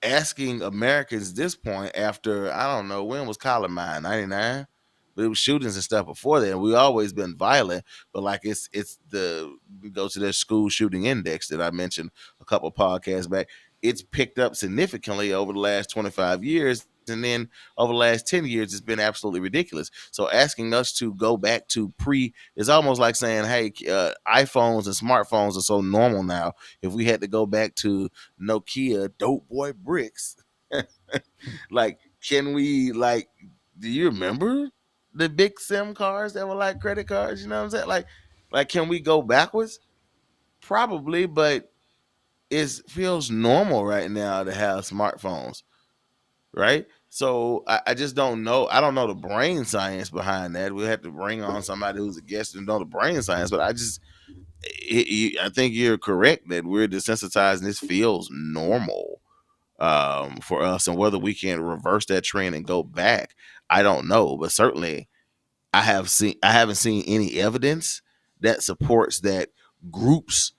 asking Americans at this point after I don't know when was Columbine 99, but it was shootings and stuff before that. We always been violent, but like it's the we go to the school shooting index that I mentioned a couple of podcasts back. It's picked up significantly over the last 25 years. And then over the last 10 years, it's been absolutely ridiculous. So asking us to go back to pre is almost like saying, hey, iPhones and smartphones are so normal now. If we had to go back to Nokia dope boy bricks. Like, can we like do you remember the big SIM cards that were like credit cards? You know what I'm saying? Like can we go backwards? Probably, but it feels normal right now to have smartphones, right? So I just don't know. I don't know the brain science behind that. We have to bring on somebody who's a guest and know the brain science. But I think you're correct that we're desensitized and this feels normal for us, and whether we can reverse that trend and go back, I don't know. But certainly, I haven't seen any evidence that supports that groups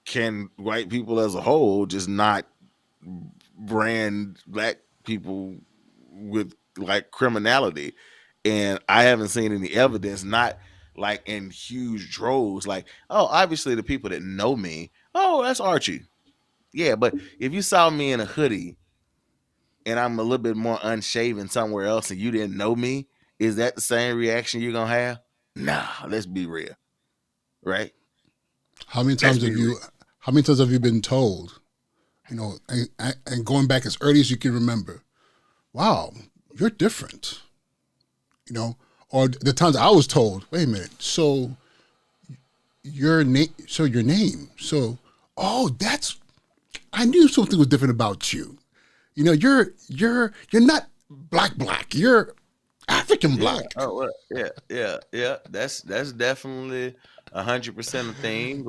can white people as a whole just not brand black people with like criminality, and I haven't seen any evidence, not like in huge droves, like oh obviously the people that know me, oh that's Archie. Yeah, but if you saw me in a hoodie and I'm a little bit more unshaven somewhere else and you didn't know me, is that the same reaction you're gonna have? Nah, let's be real, right? How many Let's times be have real. you? How many times have you been told? And going back as early as you can remember. Wow, you're different. Or the times I was told, wait a minute, so your name, so oh, that's I knew something was different about you. You're not black. You're African Yeah. black. Oh, well, yeah. That's definitely 100% a thing,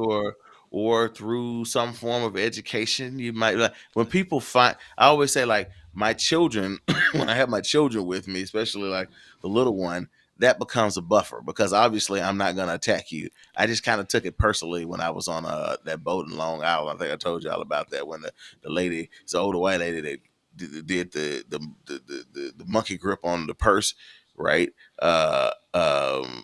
or through some form of education. You might like when people find. I always say like my children when I have my children with me, especially like the little one. That becomes a buffer because obviously I'm not gonna attack you. I just kind of took it personally when I was on that boat in Long Island. I think I told y'all about that when the lady, it's an older white lady that did the monkey grip on the purse, right? Uh, um,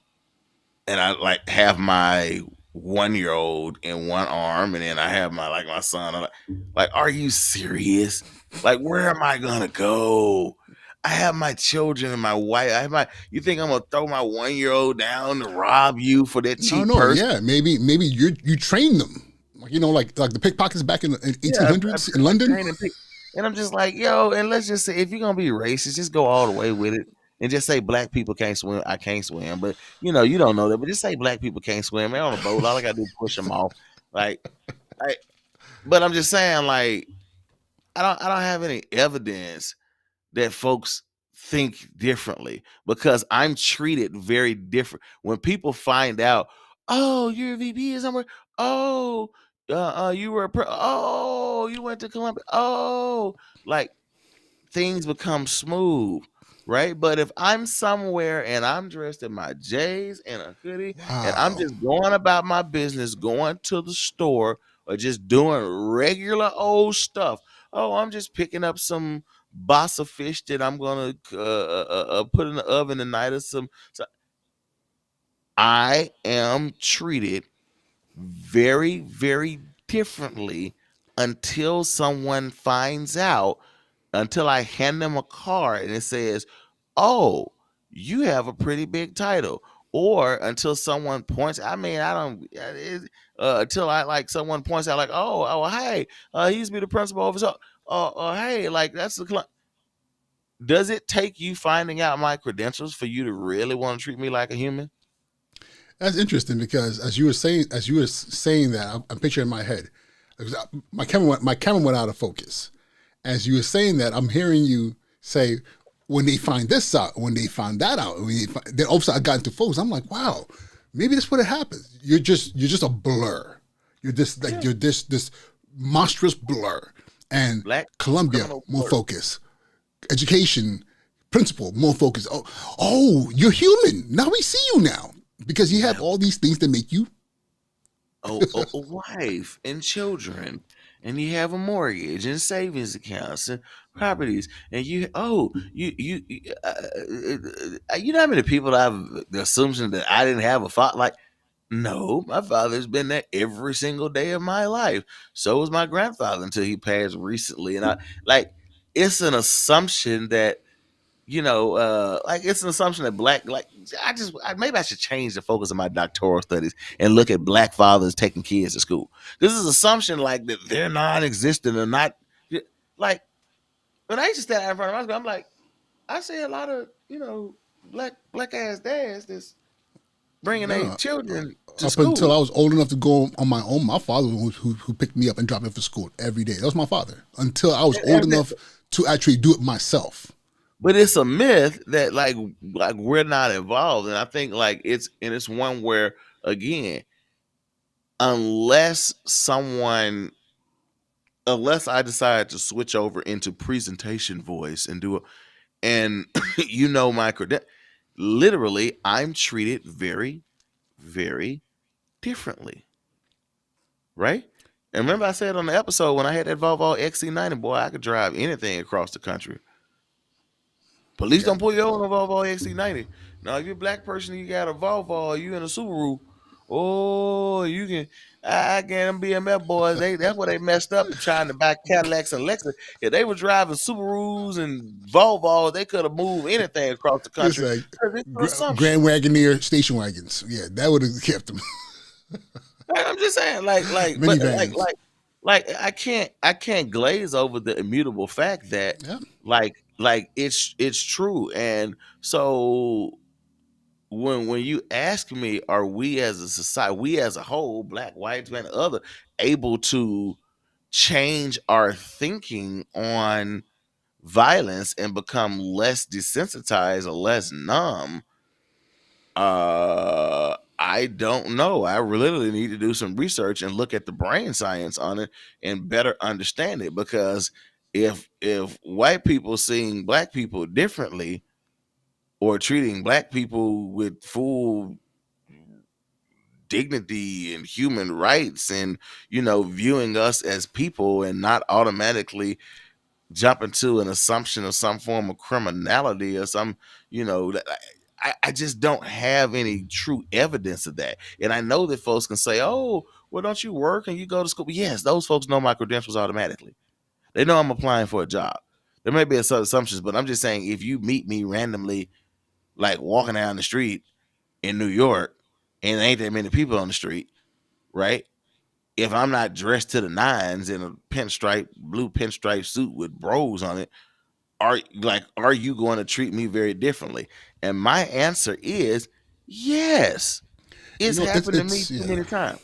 and I like have my 1 year old in one arm, and then I have my son. I'm like, are you serious? Like, where am I gonna go? I have my children and my wife. I have my. You think I'm gonna throw my 1 year old down to rob you for that No, cheap no, purse? yeah, maybe you train them, like the pickpockets back in the Yeah, I 1800s in pretty much London. train and pick. And I'm just like, yo, and let's just say if you're gonna be racist, just go all the way with it. And just say black people can't swim. I can't swim, but you don't know that. But just say black people can't swim. They're on a boat. All I gotta do is push them off. Like, I. But I'm just saying, like, I don't have any evidence that folks think differently because I'm treated very different. When people find out, oh, you're a VP or somewhere, oh, you were, oh, you went to Columbia, oh, like things become smooth, right? But if I'm somewhere and I'm dressed in my J's and a hoodie and I'm Wow. just going about my business, going to the store or just doing regular old stuff, oh, I'm just picking up some bassa fish that I'm gonna put in the oven tonight or some. So I am treated very, very differently until someone finds out, until I hand them a card and it says, "Oh, you have a pretty big title." Or until someone points, I mean, I don't, until I like someone points out, like, oh, hey, he used to be the principal officer. Hey, like that's the. Does it take you finding out my credentials for you to really want to treat me like a human? That's interesting because as you were saying that, I'm picturing in my head. Because my camera went out of focus. As you were saying that, I'm hearing you say, when they find this out, when they find that out, then all of a sudden I got into focus. I'm like, wow, maybe that's what it happens. You're just a blur. You're just like Yeah. you're this monstrous blur. And Black Columbia, criminal more court. focus. Education, principal, more focus. Oh, you're human. Now we see you now because you have all these things that make you. A wife and children, and you have a mortgage and savings accounts and properties, and you know how many people have the assumption that I didn't have a father. Like, no, my father's been there every single day of my life. So was my grandfather until he passed recently, and I like it's an assumption that like it's an assumption that maybe I should change the focus of my doctoral studies and look at black fathers taking kids to school. This is assumption like that they're non-existent or not. Like when I used to stand out in front of my school, I'm like, I see a lot of black ass dads that's bringing their No, children to up until school. I was old enough to go on my own, my father was who picked me up and dropped me off for school every day. That was my father. Until I was old And enough to actually do it myself. But it's a myth that like we're not involved, and I think like it's one where again, unless someone unless I decide to switch over into presentation voice and do it, and my credit, literally, I'm treated very, very differently, right? And remember, I said on the episode when I had that Volvo XC90, boy, I could drive anything across the country. Police Yeah. don't pull you over on a Volvo XC90. Now, if you're a black person, you got a Volvo, or you in a Subaru. Oh, you can. I get them BMF boys. That's what they messed up trying to buy Cadillacs and Lexus. If they were driving Subarus and Volvos, they could have moved anything across the It's country. like 'Cause it's an assumption. Grand Wagoneer station wagons. Yeah, that would have kept them. I'm just saying, Minivans. I can't glaze over the immutable fact that Yeah. it's true. And so when you ask me, are we as a society, we as a whole, black, white, man, other, able to change our thinking on violence and become less desensitized or less numb? I don't know. I literally need to do some research and look at the brain science on it and better understand it, because if white people seeing black people differently or treating black people with full dignity and human rights, and viewing us as people and not automatically jump into an assumption of some form of criminality or some that I just don't have any true evidence of that. And I know that folks can say, oh, well, don't you work and you go to school? But yes, those folks know my credentials automatically. They know I'm applying for a job. There may be some assumptions, but I'm just saying, if you meet me randomly like walking down the street in New York and there ain't that many people on the street, right? If I'm not dressed to the nines in a blue pinstripe suit with bros on it, are you going to treat me very differently? And my answer is yes. It's It's happened to me it's too yeah. many times.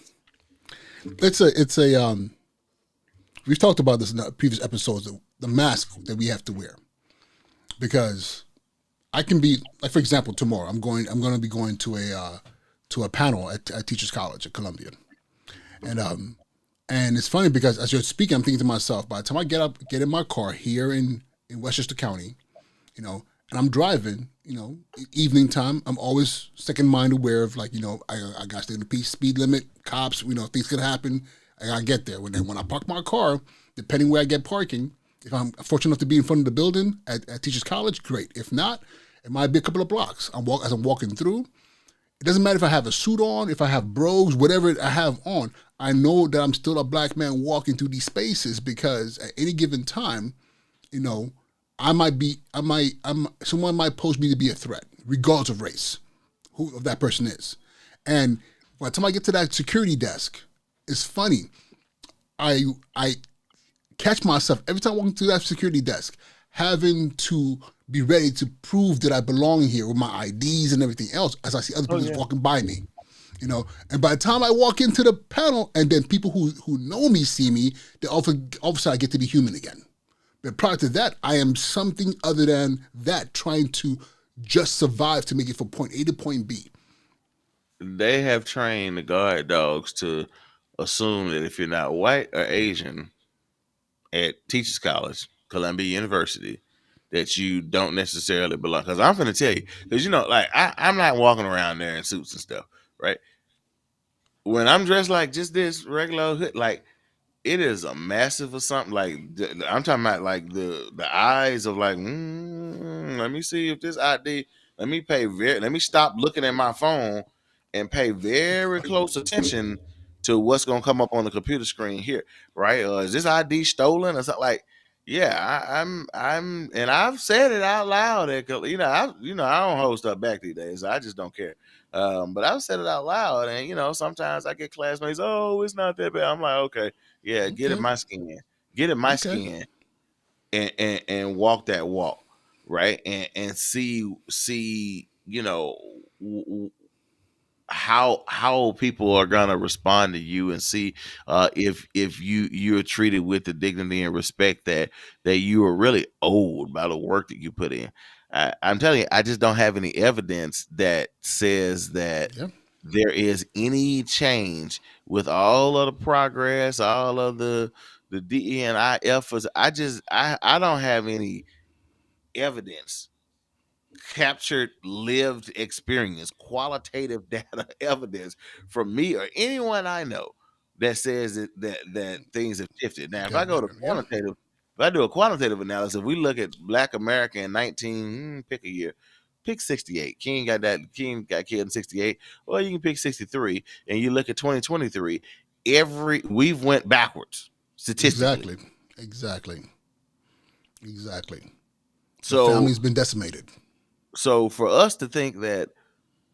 It's a. We've talked about this in the previous episodes. The mask that we have to wear because I can be like, for example, tomorrow I'm going to be going to a panel at Teachers College at Columbia, and it's funny because as you're speaking, I'm thinking to myself, by the time I get in my car here in Westchester County, and I'm driving, evening time, I'm always second mind aware of, like, I got to stay in the speed limit, cops, things could happen. And I get there. When I park my car, depending where I get parking, if I'm fortunate enough to be in front of the building at Teachers College, great. If not, it might be a couple of blocks. As I'm walking through. It doesn't matter if I have a suit on, if I have brogues, whatever I have on. I know that I'm still a black man walking through these spaces because at any given time, you know, someone might pose me to be a threat, regardless of race, who that person is. And by the time I get to that security desk, it's funny. I catch myself every time walking through that security desk, having to be ready to prove that I belong here with my IDs and everything else as I see other Oh people just yeah. walking by me. And by the time I walk into the panel, and then people who know me see me, then all of a sudden I get to be human again. But prior to that, I am something other than that, trying to just survive to make it from point A to point B. They have trained the guard dogs to assume that if you're not white or Asian at Teachers College, Columbia University, that you don't necessarily belong. Because I'm going to tell you, because like I'm not walking around there in suits and stuff, right? When I'm dressed like just this regular hood, like it is a massive or something. Like I'm talking about like the eyes of like, let me see if this ID. Let me stop looking at my phone and pay very close attention to what's gonna come up on the computer screen here, right? Is this ID stolen or something? Like, yeah, and I've said it out loud. I don't hold stuff back these days. So I just don't care. But I've said it out loud, and sometimes I get classmates. Oh, it's not that bad. I'm like, okay, yeah, get in Okay, my skin, get in my okay, skin, and walk that walk, right? And see, how people are gonna respond to you, and see if you're treated with the dignity and respect that you are really owed by the work that you put in. I'm telling you, I just don't have any evidence that says that yeah, there is any change with all of the progress, all of the DEI efforts. I don't have any evidence, captured lived experience, qualitative data evidence from me or anyone I know that says that things have shifted. Now, got better. Yeah, if I do a quantitative analysis, if we look at Black America in pick a year, pick 68. King got killed in 68, or you can pick 63, and you look at 2023. We've went backwards statistically. exactly, exactly, exactly. The So family's been decimated. for us to think that,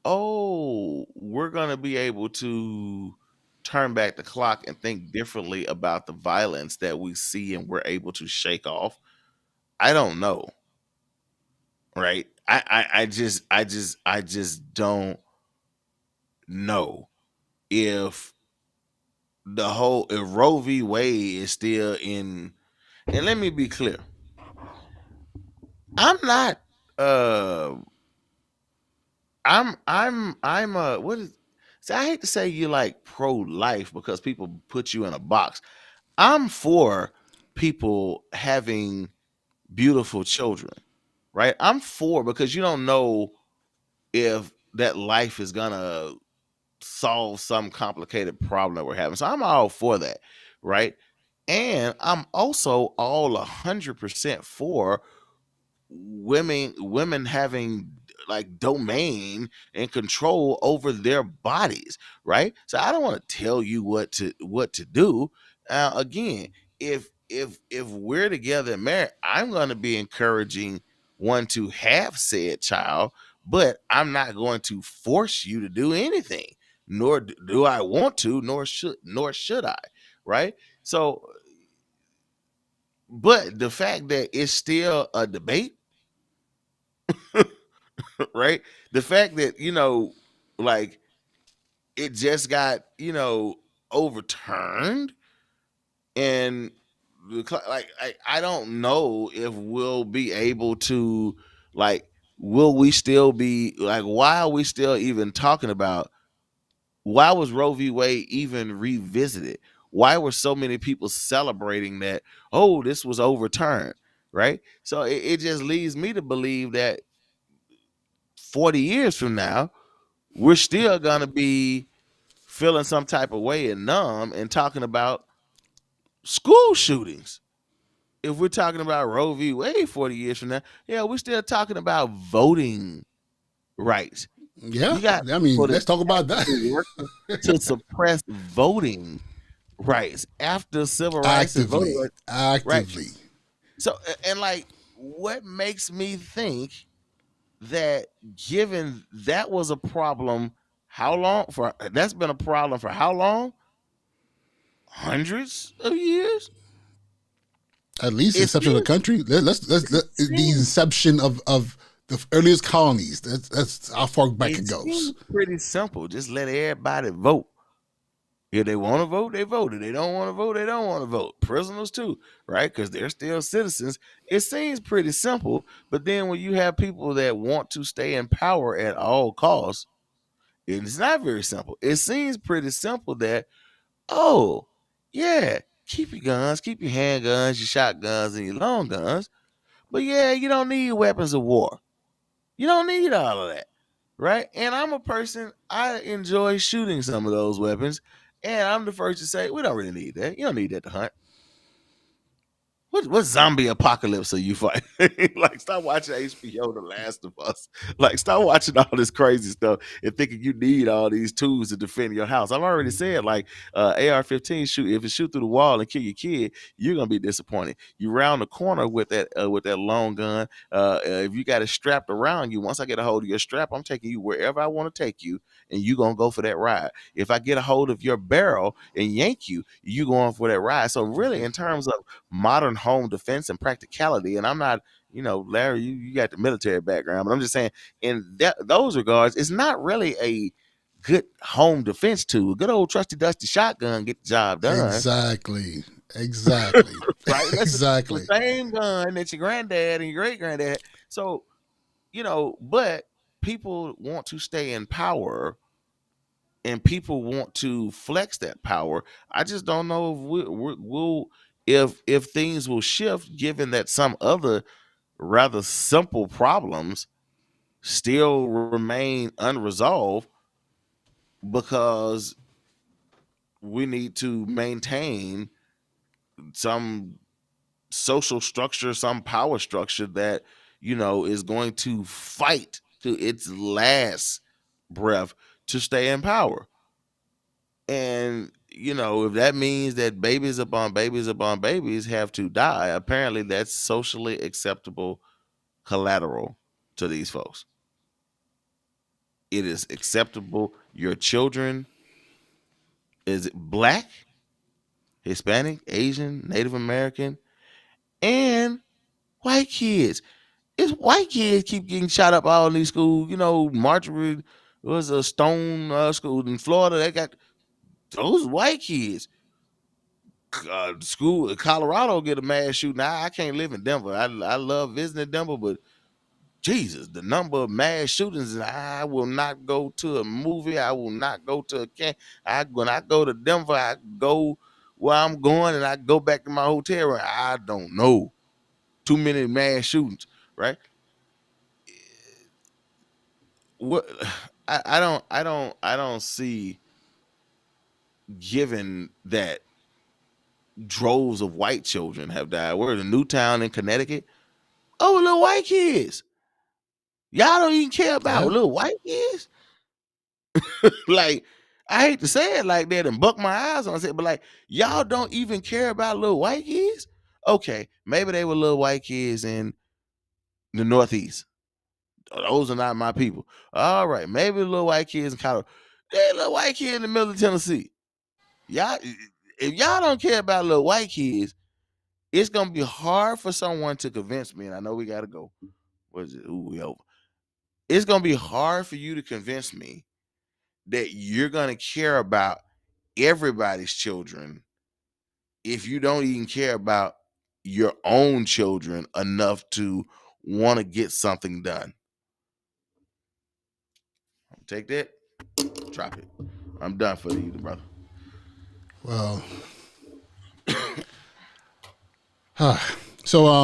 oh, we're going to be able to turn back the clock and think differently about the violence that we see and we're able to shake off, I don't know, right? I just don't know if if Roe v. Wade is still in. And let me be clear, I'm not uh I'm what is see, I hate to say you like pro life because people put you in a box. I'm for people having beautiful children, right? I'm for, because you don't know if that life is gonna solve some complicated problem that we're having. So I'm all for that, right? And I'm also all 100% for women having like domain and control over their bodies, right? So I don't want to tell you what to do. Again, if we're together and married, I'm going to be encouraging one to have said child, but I'm not going to force you to do anything, nor do I want to, nor should I, right? So, but the fact that it's still a debate, right? The fact that, like, it just got, overturned, and like I don't know if we'll be able to, like, will we still be like, why are we still even talking about, why was Roe v. Wade even revisited? Why were so many people celebrating that, oh, this was overturned, right? So it just leads me to believe that 40 years from now, we're still gonna be feeling some type of way and numb and talking about school shootings. If we're talking about Roe v. Wade 40 years from now, yeah, we're still talking about voting rights. Yeah, You got I people mean, that let's talk about that. actively working to suppress voting rights after civil rights and voting Actively, rights, right? actively. So, and like, what makes me think that given that was a problem, how long for that's been a problem for how long? Hundreds of years. At least It inception of the seems, country. it The seems, inception of the earliest colonies. That's how far back it it seems goes. pretty simple. Just let everybody vote. If they want to vote, they vote. If they don't want to vote, they don't want to vote. Prisoners too, right? Because they're still citizens. It seems pretty simple, but then when you have people that want to stay in power at all costs, it's not very simple. It seems pretty simple that, oh, yeah, keep your guns, keep your handguns, your shotguns, and your long guns. But yeah, you don't need weapons of war. You don't need all of that, right? And I'm a person, I enjoy shooting some of those weapons. And I'm the first to say, we don't really need that. You don't need that to hunt. What zombie apocalypse are you fighting? Like, stop watching HBO The Last of Us. Like, stop watching all this crazy stuff and thinking you need all these tools to defend your house. I've already said, like, AR-15 shoot. If it shoot through the wall and kill your kid, you're gonna be disappointed. You round the corner with that long gun. If you got it strapped around you, once I get a hold of your strap, I'm taking you wherever I want to take you, and you gonna go for that ride. If I get a hold of your barrel and yank you, you going for that ride. So really, in terms of modern home defense and practicality. And I'm not, Larry, you got the military background, but I'm just saying in those regards, it's not really a good home defense tool. A good old trusty dusty shotgun get the job done, Exactly. Exactly. right? That's the Exactly. same gun that your granddad and your great granddad. So, but people want to stay in power and people want to flex that power. I just don't know if we'll if things will shift, given that some other rather simple problems still remain unresolved because we need to maintain some social structure, some power structure that is going to fight to its last breath to stay in power. And if that means that babies upon babies upon babies have to die, apparently that's socially acceptable collateral to these folks. It is acceptable. Your children is black, Hispanic, Asian, Native American, and white kids. It's white kids keep getting shot up all in these schools. Marjorie was a Stone school in Florida. They got those white kids. School in Colorado get a mass shooting. I can't live in Denver. I love visiting Denver, but Jesus, the number of mass shootings, and I will not go to a movie. I will not go to a camp. When I go to Denver, I go where I'm going, and I go back to my hotel room. I don't know. Too many mass shootings, right? What I don't see, given that droves of white children have died. We're in Newtown in Connecticut. Oh, little white kids. Y'all don't even care about Yeah. little white kids. Like, I hate to say it like that and buck my eyes on it, but like, y'all don't even care about little white kids. Okay, maybe they were little white kids in the Northeast. Those are not my people. All right, maybe little white kids in Colorado. They little white kid in the middle of Tennessee. Y'all, if y'all don't care about little white kids, it's gonna be hard for someone to convince me. And I know we gotta go. What is it? Ooh, we over. It's gonna be hard for you to convince me that you're gonna care about everybody's children if you don't even care about your own children enough to want to get something done. Take that, drop it. I'm done for the evening, brother. Well, so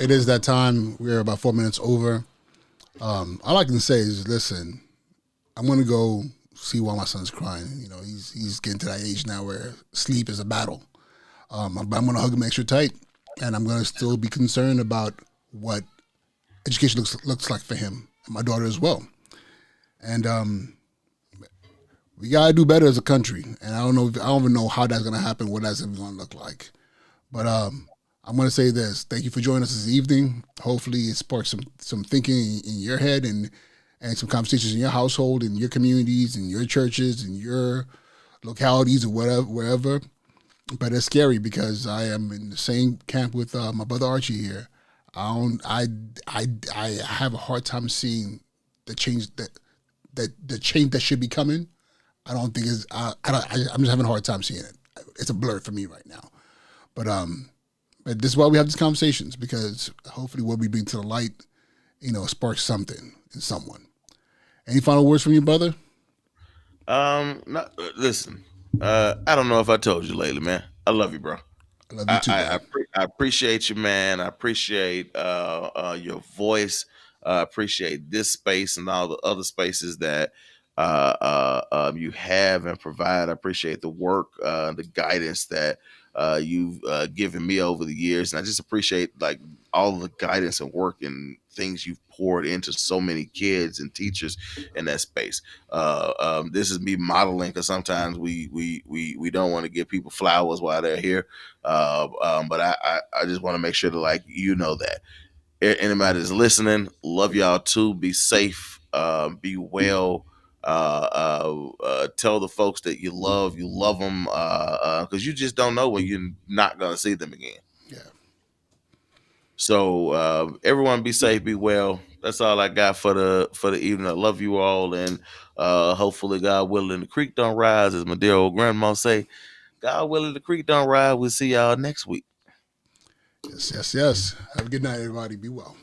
it is that time. We're about 4 minutes over. All I can say is, listen, I'm gonna go see why my son's crying. He's getting to that age now where sleep is a battle. But I'm gonna hug him extra tight, and I'm gonna still be concerned about what education looks like for him and my daughter as well. And we gotta do better as a country. And I don't even know how that's gonna happen, what that's even gonna look like. But I'm gonna say this: thank you for joining us this evening. Hopefully, it sparks some thinking in your head and some conversations in your household, in your communities, in your churches, in your localities, or wherever. But it's scary because I am in the same camp with my brother Archie here. I don't, I have a hard time seeing the change that the change that should be coming. I don't think is I'm just having a hard time seeing it. It's a blur for me right now. But but this is why we have these conversations, because hopefully what we bring to the light, sparks something in someone. Any final words from you, brother? Listen. I don't know if I told you lately, man. I love you, bro. I love you too, brother. I appreciate you, man. I appreciate your voice. I appreciate this space and all the other spaces that you have and provide. I appreciate the work, the guidance that you've given me over the years, and I just appreciate like all the guidance and work and things you've poured into so many kids and teachers in that space. This is me modeling, because sometimes we don't want to give people flowers while they're here, but I just want to make sure that like that anybody that's listening, love y'all too. Be safe, be well. Tell the folks that you love them, because you just don't know when you're not gonna see them again. Yeah. So everyone, be safe, be well. That's all I got for the evening. I love you all, and hopefully, God willing, the creek don't rise, as my dear old grandma say. God willing, the creek don't rise. We'll see y'all next week. Yes, yes, yes. Have a good night, everybody. Be well.